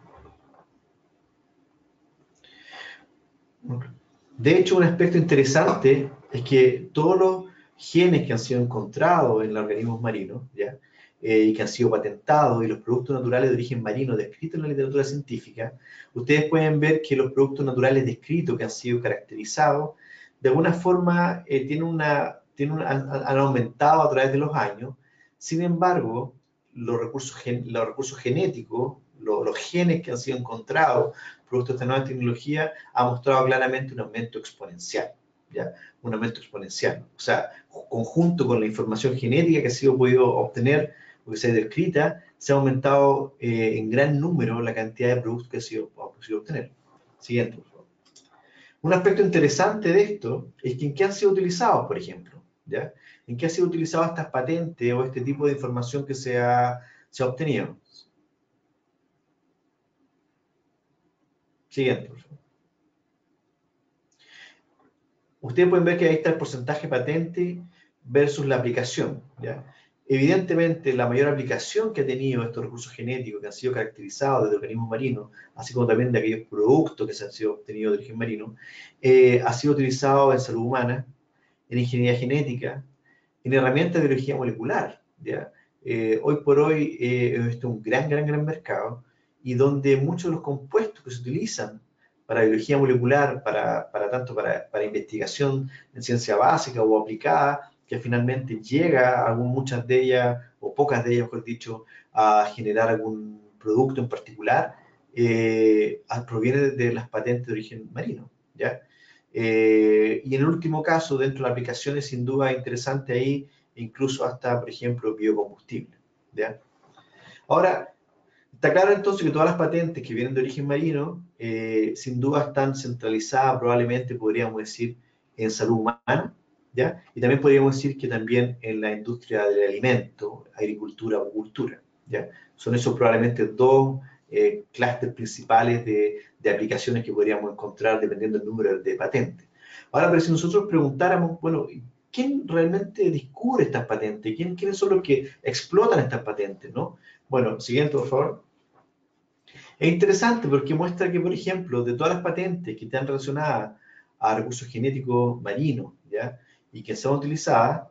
De hecho, un aspecto interesante es que todos los genes que han sido encontrados en los organismos marinos, ¿ya? Y que han sido patentados, y los productos naturales de origen marino descritos en la literatura científica, ustedes pueden ver que los productos naturales descritos que han sido caracterizados, de alguna forma han aumentado a través de los años. Sin embargo, los recursos genéticos, los genes que han sido encontrados, producto de esta nueva tecnología, ha mostrado claramente un aumento exponencial, ¿ya? Un aumento exponencial. O sea, conjunto con la información genética que ha sido podido obtener, o que se ha descrita, se ha aumentado en gran número la cantidad de productos que ha sido posible obtener. Siguiente, por favor. Un aspecto interesante de esto es que en qué han sido utilizados, por ejemplo, ¿ya? En qué han sido utilizadas estas patentes o este tipo de información que se ha obtenido. Siguiente, por favor. Ustedes pueden ver que ahí está el porcentaje patente versus la aplicación, ¿ya? Evidentemente, la mayor aplicación que ha tenido estos recursos genéticos que han sido caracterizados desde organismos marinos, así como también de aquellos productos que se han sido obtenidos de origen marino, ha sido utilizado en salud humana, en ingeniería genética, en herramientas de biología molecular, ¿ya? Hoy por hoy es un gran mercado, y donde muchos de los compuestos que se utilizan para biología molecular, tanto para investigación en ciencia básica o aplicada, que finalmente llega a muchas de ellas, o pocas de ellas, mejor dicho, a generar algún producto en particular, proviene de las patentes de origen marino, ¿ya? Y en el último caso, dentro de las aplicaciones, sin duda interesante ahí, incluso hasta, por ejemplo, biocombustible, ¿ya? Ahora, está claro entonces que todas las patentes que vienen de origen marino, sin duda están centralizadas, probablemente podríamos decir, en salud humana, ¿ya? Y también podríamos decir que también en la industria del alimento, agricultura o cultura, ¿ya? Son esos probablemente dos clústeres principales de aplicaciones que podríamos encontrar dependiendo del número de patentes. Ahora, pero si nosotros preguntáramos, bueno, ¿quién realmente descubre estas patentes? ¿Quiénes son los que explotan estas patentes, no? Bueno, siguiente, por favor. Es interesante porque muestra que, por ejemplo, de todas las patentes que están relacionadas a recursos genéticos marinos, ¿ya? Y que son utilizadas,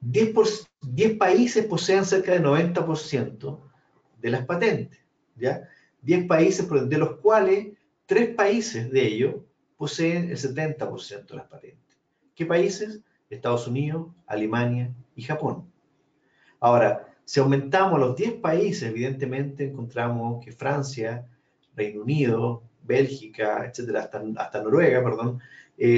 diez países poseen cerca del 90% de las patentes, ¿ya? 10 países, de los cuales 3 países de ellos poseen el 70% de las patentes. ¿Qué países? Estados Unidos, Alemania y Japón. Ahora, si aumentamos a los 10 países, evidentemente encontramos que Francia, Reino Unido, Bélgica, etcétera, hasta Noruega, perdón,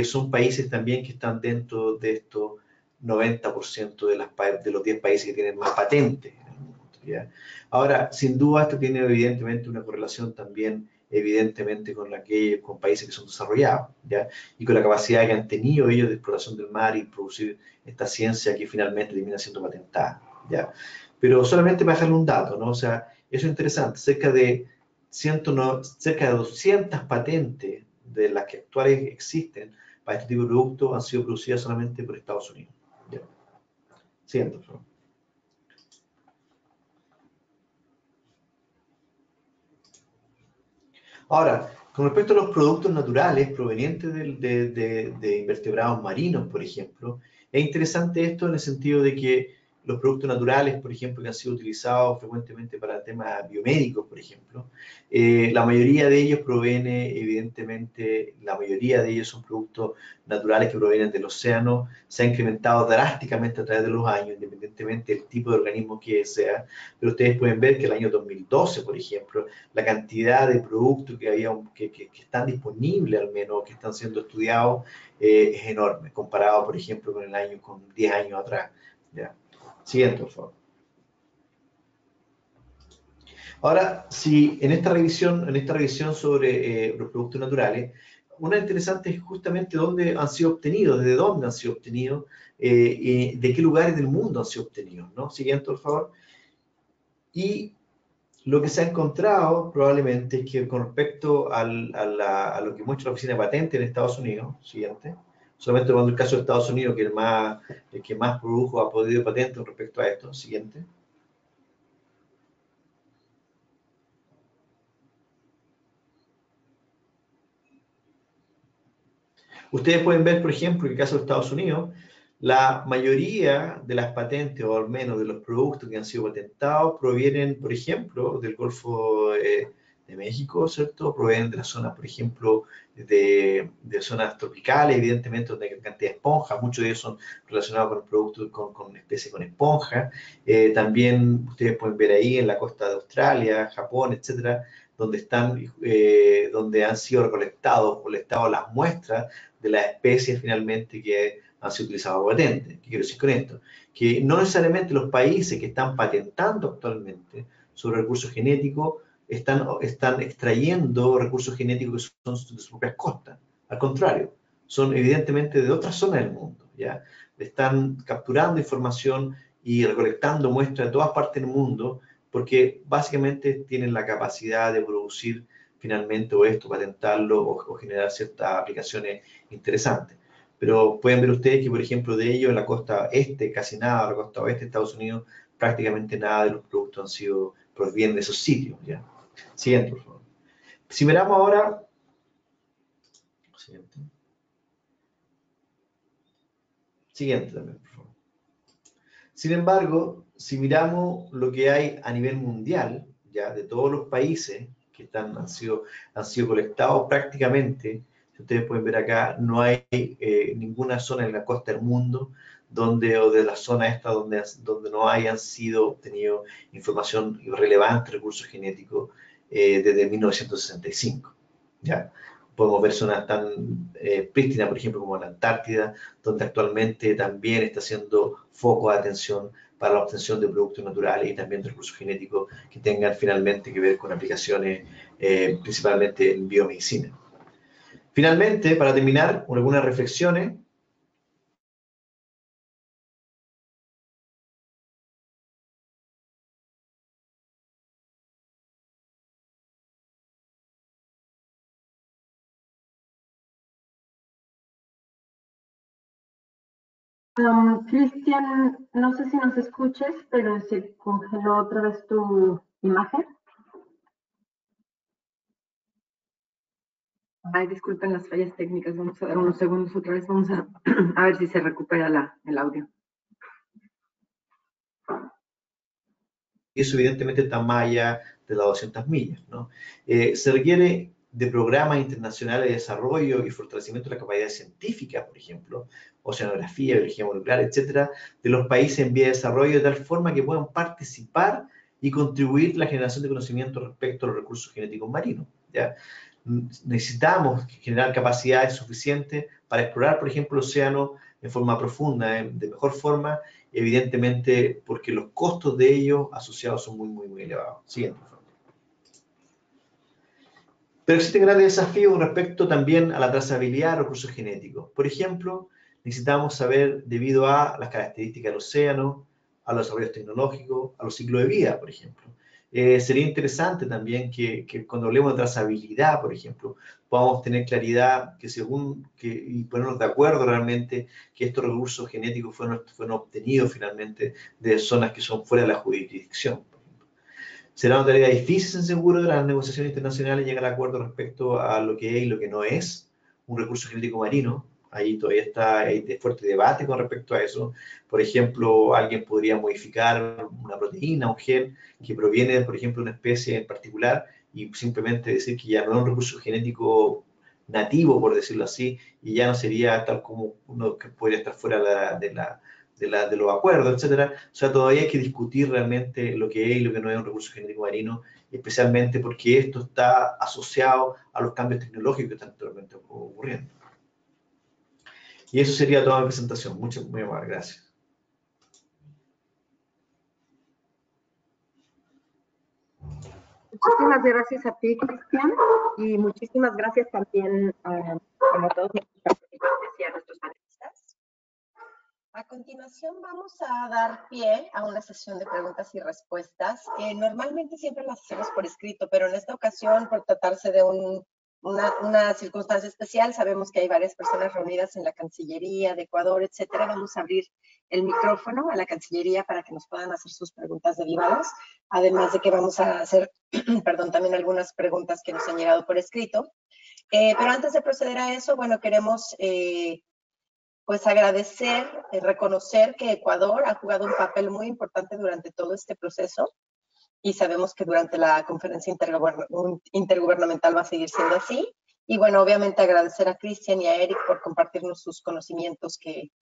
son países también que están dentro de estos 90% de los 10 países que tienen más patentes en el mundo, ¿ya? Ahora, sin duda, esto tiene evidentemente una correlación también, evidentemente, con países que son desarrollados, ¿ya? Y con la capacidad que han tenido ellos de exploración del mar y producir esta ciencia que finalmente termina siendo patentada, ¿ya? Pero solamente para dejarle un dato, ¿no? O sea, eso es interesante, cerca de 200 patentes de las que actuales existen para este tipo de productos han sido producidas solamente por Estados Unidos, ¿ya? Siguiente, por favor. Ahora, con respecto a los productos naturales provenientes de invertebrados marinos, por ejemplo, es interesante esto en el sentido de que los productos naturales, por ejemplo, que han sido utilizados frecuentemente para temas biomédicos, por ejemplo, la mayoría de ellos proviene, evidentemente, la mayoría de ellos son productos naturales que provienen del océano, se ha incrementado drásticamente a través de los años, independientemente del tipo de organismo que sea, pero ustedes pueden ver que el año 2012, por ejemplo, la cantidad de productos que están disponibles, al menos, que están siendo estudiados, es enorme, comparado, por ejemplo, con 10 años atrás. ¿Ya? Siguiente, por favor. Ahora, si en esta revisión sobre los productos naturales, una interesante es justamente dónde han sido obtenidos, desde dónde han sido obtenidos, y de qué lugares del mundo han sido obtenidos, ¿no? Siguiente, por favor. Y lo que se ha encontrado probablemente es que con respecto a lo que muestra la Oficina de Patentes en Estados Unidos, siguiente, solamente tomando el caso de Estados Unidos, que el que más produjo ha podido patente con respecto a esto, siguiente. Ustedes pueden ver, por ejemplo, en el caso de Estados Unidos, la mayoría de las patentes, o al menos de los productos que han sido patentados, provienen, por ejemplo, del Golfo de México, ¿cierto? Provienen de las zonas, por ejemplo, de zonas tropicales, evidentemente, donde hay cantidad de esponjas. Muchos de ellos son relacionados con productos, con especies con esponja. También ustedes pueden ver ahí en la costa de Australia, Japón, etcétera, donde han sido colectadas las muestras de las especies finalmente que han sido utilizadas como patentes. ¿Qué quiero decir con esto? Que no necesariamente los países que están patentando actualmente sobre recursos genéticos están extrayendo recursos genéticos que son de sus propias costas. Al contrario, son evidentemente de otras zonas del mundo, ¿ya? Están capturando información y recolectando muestras de todas partes del mundo porque básicamente tienen la capacidad de producir finalmente o esto, patentarlo o generar ciertas aplicaciones interesantes. Pero pueden ver ustedes que, por ejemplo, de ello en la costa este, casi nada, la costa oeste de Estados Unidos, prácticamente nada de los productos provienen de esos sitios, ¿ya? Siguiente, por favor. Si miramos ahora... Siguiente también, por favor. Sin embargo, si miramos lo que hay a nivel mundial, ya de todos los países que han sido colectados prácticamente, si ustedes pueden ver acá, no hay ninguna zona en la costa del mundo o de la zona esta donde no hayan sido obtenido información relevante, recursos genéticos desde 1965. ¿Ya? Podemos ver zonas tan prístinas, por ejemplo, como la Antártida, donde actualmente también está siendo foco de atención para la obtención de productos naturales y también de recursos genéticos que tengan finalmente que ver con aplicaciones principalmente en biomedicina. Finalmente, para terminar, algunas reflexiones. Cristian, no sé si nos escuches, pero se congeló otra vez tu imagen. Ay, disculpen las fallas técnicas, vamos a dar unos segundos otra vez, vamos a ver si se recupera el audio. Eso evidentemente está más allá de las 200 millas, ¿no? Se requiere de programas internacionales de desarrollo y fortalecimiento de la capacidad científica, por ejemplo, oceanografía, biología molecular, etcétera, de los países en vía de desarrollo, de tal forma que puedan participar y contribuir a la generación de conocimiento respecto a los recursos genéticos marinos, ¿ya? Necesitamos generar capacidades suficientes para explorar, por ejemplo, el océano en forma profunda, de mejor forma, evidentemente porque los costos de ellos asociados son muy, muy, muy elevados. Siguiente, por favor. Pero existen grandes desafíos respecto también a la trazabilidad de recursos genéticos. Por ejemplo, necesitamos saber, debido a las características del océano, a los desarrollos tecnológicos, a los ciclos de vida, por ejemplo. Sería interesante también que cuando hablemos de trazabilidad, por ejemplo, podamos tener claridad y ponernos de acuerdo realmente que estos recursos genéticos fueron obtenidos finalmente de zonas que son fuera de la jurisdicción. Será una tarea difícil, seguro, de las negociaciones internacionales llegar a acuerdo respecto a lo que es y lo que no es un recurso genético marino, Ahí todavía hay de fuerte debate con respecto a eso. Por ejemplo, alguien podría modificar una proteína, un gen que proviene, por ejemplo, de una especie en particular y simplemente decir que ya no es un recurso genético nativo, por decirlo así, y ya no sería tal como uno que podría estar fuera de los acuerdos, etcétera. O sea, todavía hay que discutir realmente lo que es y lo que no es un recurso genético marino, especialmente porque esto está asociado a los cambios tecnológicos que están actualmente ocurriendo. Y eso sería toda mi presentación. Muy amable, gracias. Muchísimas gracias a ti, Cristian, y muchísimas gracias también a todos nuestros participantes y a nuestros panelistas. A continuación vamos a dar pie a una sesión de preguntas y respuestas. Normalmente siempre las hacemos por escrito, pero en esta ocasión, por tratarse de una circunstancia especial, sabemos que hay varias personas reunidas en la Cancillería de Ecuador, etcétera. Vamos a abrir el micrófono a la Cancillería para que nos puedan hacer sus preguntas derivadas, además de que vamos a hacer, perdón, también algunas preguntas que nos han llegado por escrito. Pero antes de proceder a eso, bueno, queremos pues agradecer, reconocer que Ecuador ha jugado un papel muy importante durante todo este proceso y sabemos que durante la conferencia intergubernamental va a seguir siendo así. Y bueno, obviamente agradecer a Cristian y a Eric por compartirnos sus conocimientos que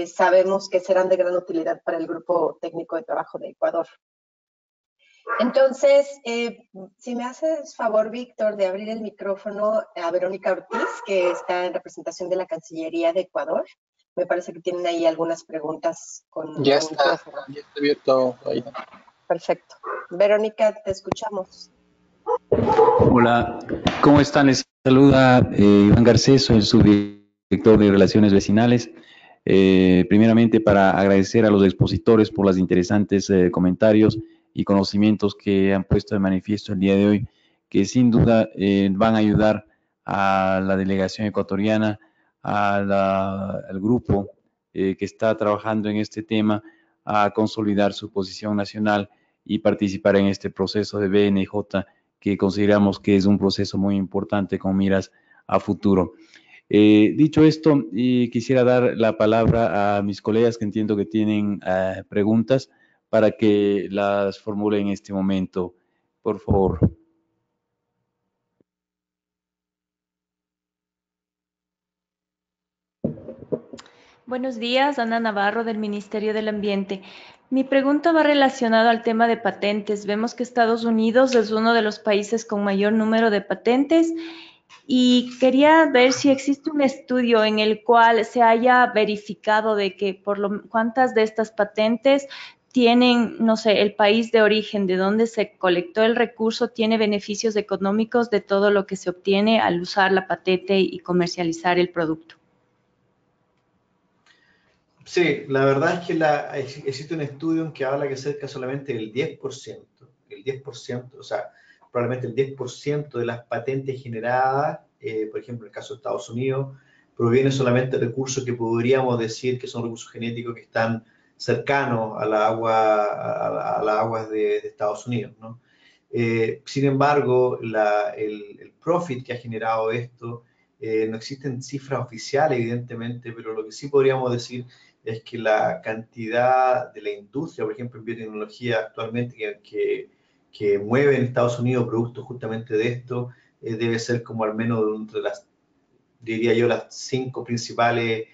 sabemos que serán de gran utilidad para el grupo técnico de trabajo de Ecuador. Entonces, si me haces favor, Víctor, de abrir el micrófono a Verónica Ortiz, que está en representación de la Cancillería de Ecuador. Me parece que tienen ahí algunas preguntas con Ya el está abierto ahí. Perfecto. Verónica, te escuchamos. Hola, ¿cómo están? Les saluda Iván Garcés, soy el subdirector de Relaciones Vecinales. Primeramente, para agradecer a los expositores por los interesantes comentarios y conocimientos que han puesto de manifiesto el día de hoy, que sin duda van a ayudar a la delegación ecuatoriana, al grupo que está trabajando en este tema, a consolidar su posición nacional y participar en este proceso de BNJ, que consideramos que es un proceso muy importante con miras a futuro. Dicho esto, quisiera dar la palabra a mis colegas que entiendo que tienen preguntas para que las formule en este momento, por favor. Buenos días, Ana Navarro del Ministerio del Ambiente. Mi pregunta va relacionada al tema de patentes. Vemos que Estados Unidos es uno de los países con mayor número de patentes y quería ver si existe un estudio en el cual se haya verificado de que cuántas de estas patentes tienen, no sé, el país de origen de donde se colectó el recurso, tiene beneficios económicos de todo lo que se obtiene al usar la patente y comercializar el producto. Sí, la verdad es que existe un estudio en que habla que cerca solamente del 10%, o sea, probablemente el 10% de las patentes generadas, por ejemplo, en el caso de Estados Unidos, proviene solamente de recursos que podríamos decir que son recursos genéticos que están cercanos a las aguas de Estados Unidos, ¿no? Sin embargo, el profit que ha generado esto, no existen cifras oficiales, evidentemente, pero lo que sí podríamos decir es que la cantidad de la industria, por ejemplo, en biotecnología actualmente que mueve en Estados Unidos productos justamente de esto, debe ser como al menos entre diría yo, las 5 principales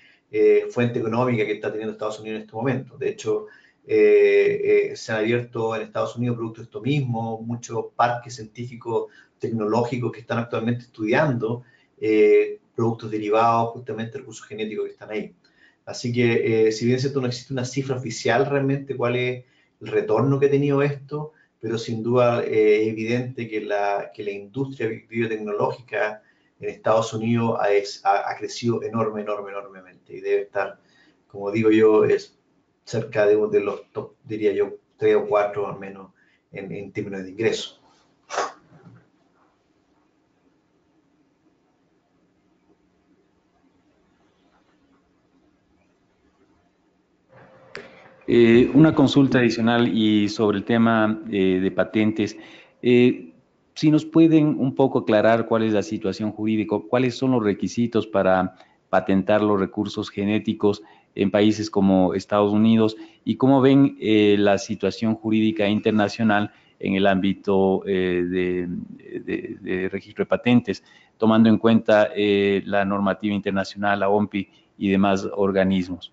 fuentes económicas que está teniendo Estados Unidos en este momento. De hecho, se han abierto en Estados Unidos productos de esto mismo, muchos parques científicos tecnológicos que están actualmente estudiando productos derivados justamente de recursos genéticos que están ahí. Así que, si bien es cierto, no existe una cifra oficial realmente cuál es el retorno que ha tenido esto, pero sin duda es evidente que la industria biotecnológica en Estados Unidos ha crecido enormemente y debe estar, como digo yo, es cerca de los top, diría yo, 3 o 4 al menos en términos de ingresos. Una consulta adicional y sobre el tema de patentes. Si nos pueden un poco aclarar cuál es la situación jurídica, cuáles son los requisitos para patentar los recursos genéticos en países como Estados Unidos, y cómo ven la situación jurídica internacional en el ámbito de registro de patentes, tomando en cuenta la normativa internacional, la OMPI y demás organismos.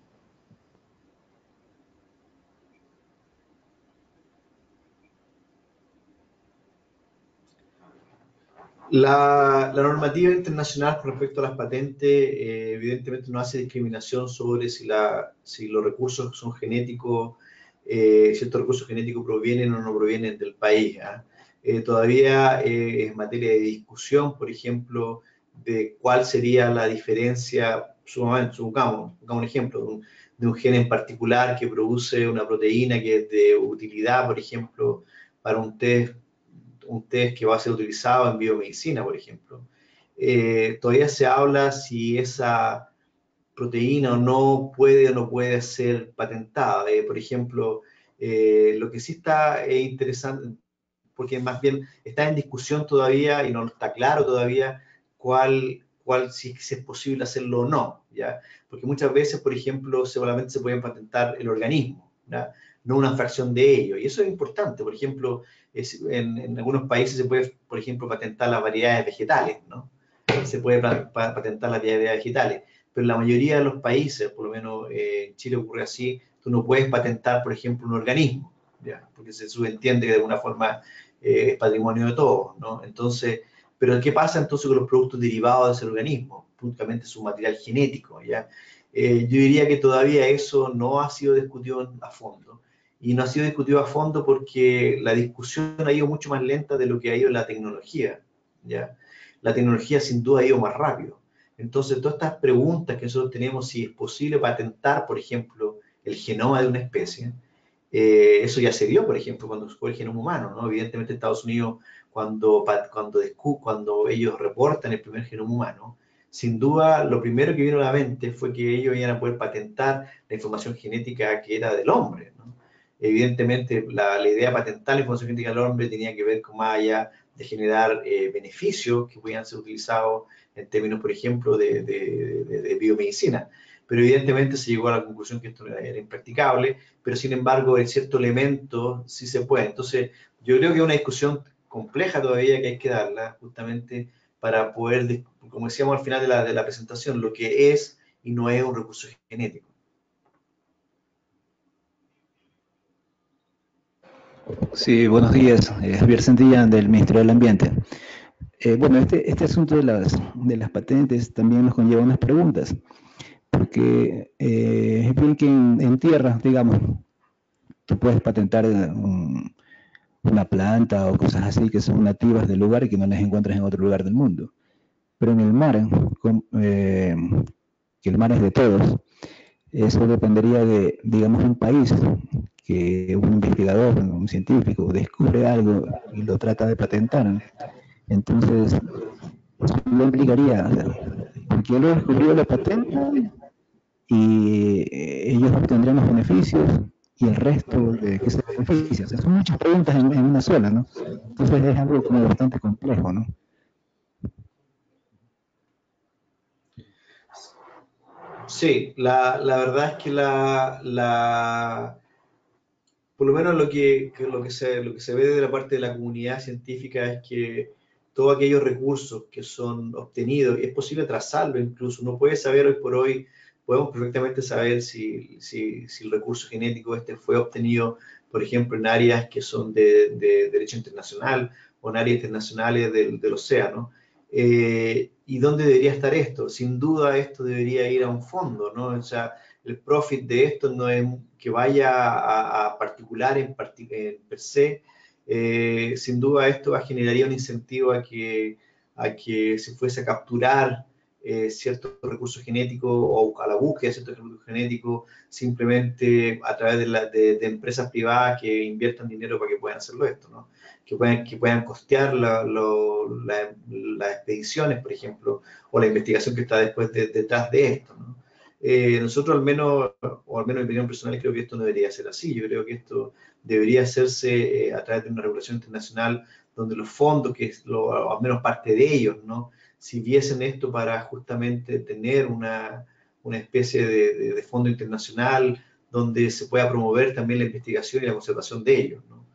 La normativa internacional con respecto a las patentes evidentemente no hace discriminación sobre si los recursos son genéticos, ciertos recursos genéticos provienen o no provienen del país. Todavía es materia de discusión, por ejemplo, de cuál sería la diferencia, supongamos un ejemplo, de un gen en particular que produce una proteína que es de utilidad, por ejemplo, para un test que va a ser utilizado en biomedicina, por ejemplo. Todavía se habla si esa proteína no puede ser patentada. Por ejemplo, lo que sí está interesante, porque más bien está en discusión todavía y no está claro todavía si es posible hacerlo o no, ¿ya? Porque muchas veces, por ejemplo, solamente se puede patentar el organismo, ¿ya? No una fracción de ello. Y eso es importante. Por ejemplo, en algunos países se puede, por ejemplo, patentar las variedades vegetales, ¿no? Se puede patentar las variedades vegetales. Pero en la mayoría de los países, por lo menos en Chile ocurre así, tú no puedes patentar, por ejemplo, un organismo, ¿ya? Porque se subentiende que de alguna forma es patrimonio de todos, ¿no? Entonces, pero ¿qué pasa entonces con los productos derivados de ese organismo? Puntualmente su material genético, ¿ya? Yo diría que todavía eso no ha sido discutido a fondo. Y no ha sido discutido a fondo porque la discusión ha ido mucho más lenta de lo que ha ido la tecnología, ¿ya? La tecnología sin duda ha ido más rápido. Entonces, todas estas preguntas que nosotros tenemos, si es posible patentar, por ejemplo, el genoma de una especie, eso ya se vio, por ejemplo, cuando fue el genoma humano, ¿no? Evidentemente, Estados Unidos, cuando ellos reportan el primer genoma humano, sin duda, lo primero que vino a la mente fue que ellos iban a poder patentar la información genética que era del hombre, ¿no? Evidentemente, la idea de patentar la información genética del hombre tenía que ver con más allá de generar beneficios que podían ser utilizados en términos, por ejemplo, de biomedicina. Pero evidentemente se llegó a la conclusión que esto era impracticable, pero sin embargo, en ciertos elementos sí se puede. Entonces, yo creo que es una discusión compleja todavía que hay que darla, justamente para poder, como decíamos al final de la presentación, lo que es y no es un recurso genético. Sí, buenos días. Javier Santillán, del Ministerio del Ambiente. Bueno, este asunto de las patentes también nos conlleva unas preguntas, porque es bien que en tierra, digamos, tú puedes patentar una planta o cosas así que son nativas del lugar y que no las encuentras en otro lugar del mundo. Pero en el mar, que el mar es de todos, eso dependería de, digamos, un país que un investigador, un científico, descubre algo y lo trata de patentar. Entonces, eso lo implicaría, porque él descubrió la patente y ellos obtendrían los beneficios y el resto de que se beneficia. O sea, son muchas preguntas en una sola, ¿no? Entonces es algo como bastante complejo, ¿no? Sí, la verdad es que por lo menos lo que se ve de la parte de la comunidad científica es que todos aquellos recursos que son obtenidos, y es posible trazarlo incluso, uno puede saber hoy por hoy, podemos perfectamente saber si el recurso genético fue obtenido, por ejemplo, en áreas que son de derecho internacional o en áreas internacionales del océano. ¿Y dónde debería estar esto? Sin duda esto debería ir a un fondo, ¿no? O sea, el profit de esto no es que vaya a particular en per se. Sin duda esto generaría un incentivo a que se fuese a capturar ciertos recursos genéticos o a la búsqueda de ciertos recursos genéticos simplemente a través de empresas privadas que inviertan dinero para que puedan hacerlo esto, ¿no? Que puedan costear las expediciones, por ejemplo, o la investigación que está detrás de esto, ¿no? Nosotros al menos en mi opinión personal, creo que esto no debería ser así. Yo creo que esto debería hacerse a través de una regulación internacional donde los fondos, al menos parte de ellos, ¿no?, si viesen esto para justamente tener una especie de fondo internacional donde se pueda promover también la investigación y la conservación de ellos, ¿no?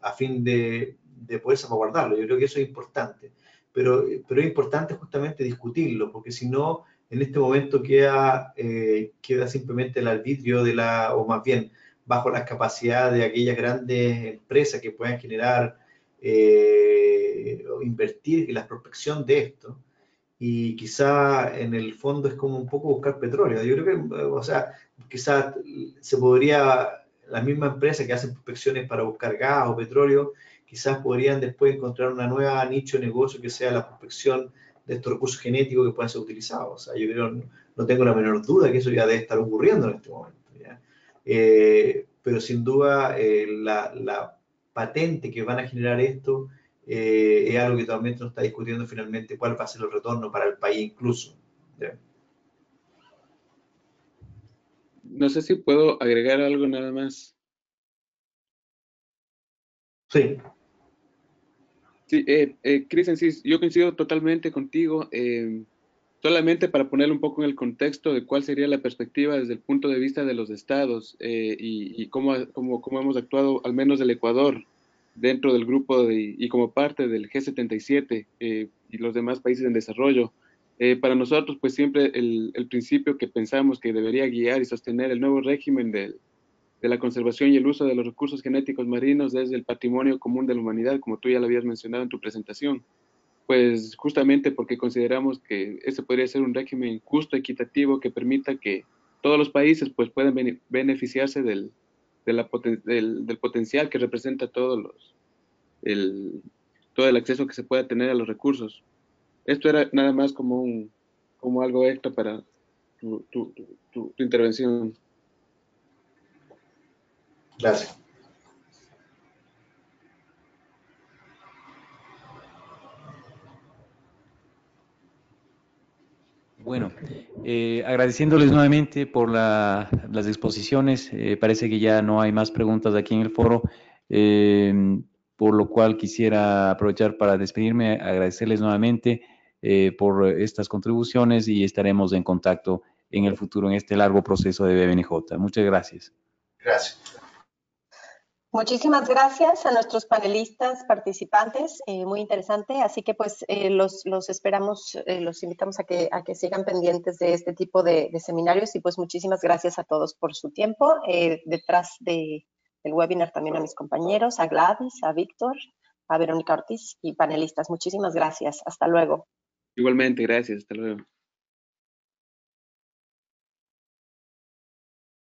A fin de poder salvaguardarlo. Yo creo que eso es importante, pero es importante justamente discutirlo, porque si no, en este momento queda simplemente el arbitrio o más bien, bajo las capacidades de aquellas grandes empresas que puedan generar o invertir en la prospección de esto. Y quizá en el fondo es como un poco buscar petróleo. Yo creo que, o sea, quizá se podría, las mismas empresas que hacen prospecciones para buscar gas o petróleo, quizás podrían después encontrar una nueva nicho de negocio que sea la prospección de estos recursos genéticos que puedan ser utilizados. O sea, yo creo, no tengo la menor duda que eso ya debe estar ocurriendo en este momento, ¿ya? Pero sin duda la patente que van a generar esto es algo que también nos está discutiendo finalmente cuál va a ser el retorno para el país incluso, ¿ya? No sé si puedo agregar algo nada más. Sí. Sí, Cristian, sí, yo coincido totalmente contigo. Solamente para ponerlo un poco en el contexto de cuál sería la perspectiva desde el punto de vista de los estados y cómo hemos actuado, al menos del Ecuador, dentro del grupo y como parte del G77 y los demás países en desarrollo. Para nosotros, pues siempre el principio que pensamos que debería guiar y sostener el nuevo régimen de la conservación y el uso de los recursos genéticos marinos desde el patrimonio común de la humanidad, como tú ya lo habías mencionado en tu presentación. Pues justamente porque consideramos que ese podría ser un régimen justo, equitativo, que permita que todos los países pues puedan beneficiarse del potencial que representa todo el acceso que se pueda tener a los recursos. Esto era nada más como algo extra para tu intervención. Gracias. Bueno, agradeciéndoles nuevamente por las exposiciones, parece que ya no hay más preguntas aquí en el foro, por lo cual quisiera aprovechar para despedirme, agradecerles nuevamente por estas contribuciones y estaremos en contacto en el futuro en este largo proceso de BBNJ. Muchas gracias. Gracias. Muchísimas gracias a nuestros panelistas participantes, muy interesante, así que pues los esperamos, los invitamos a que sigan pendientes de este tipo de seminarios y pues muchísimas gracias a todos por su tiempo. Detrás del webinar también a mis compañeros, a Gladys, a Víctor, a Verónica Ortiz y panelistas. Muchísimas gracias. Hasta luego. Igualmente, gracias. Hasta luego.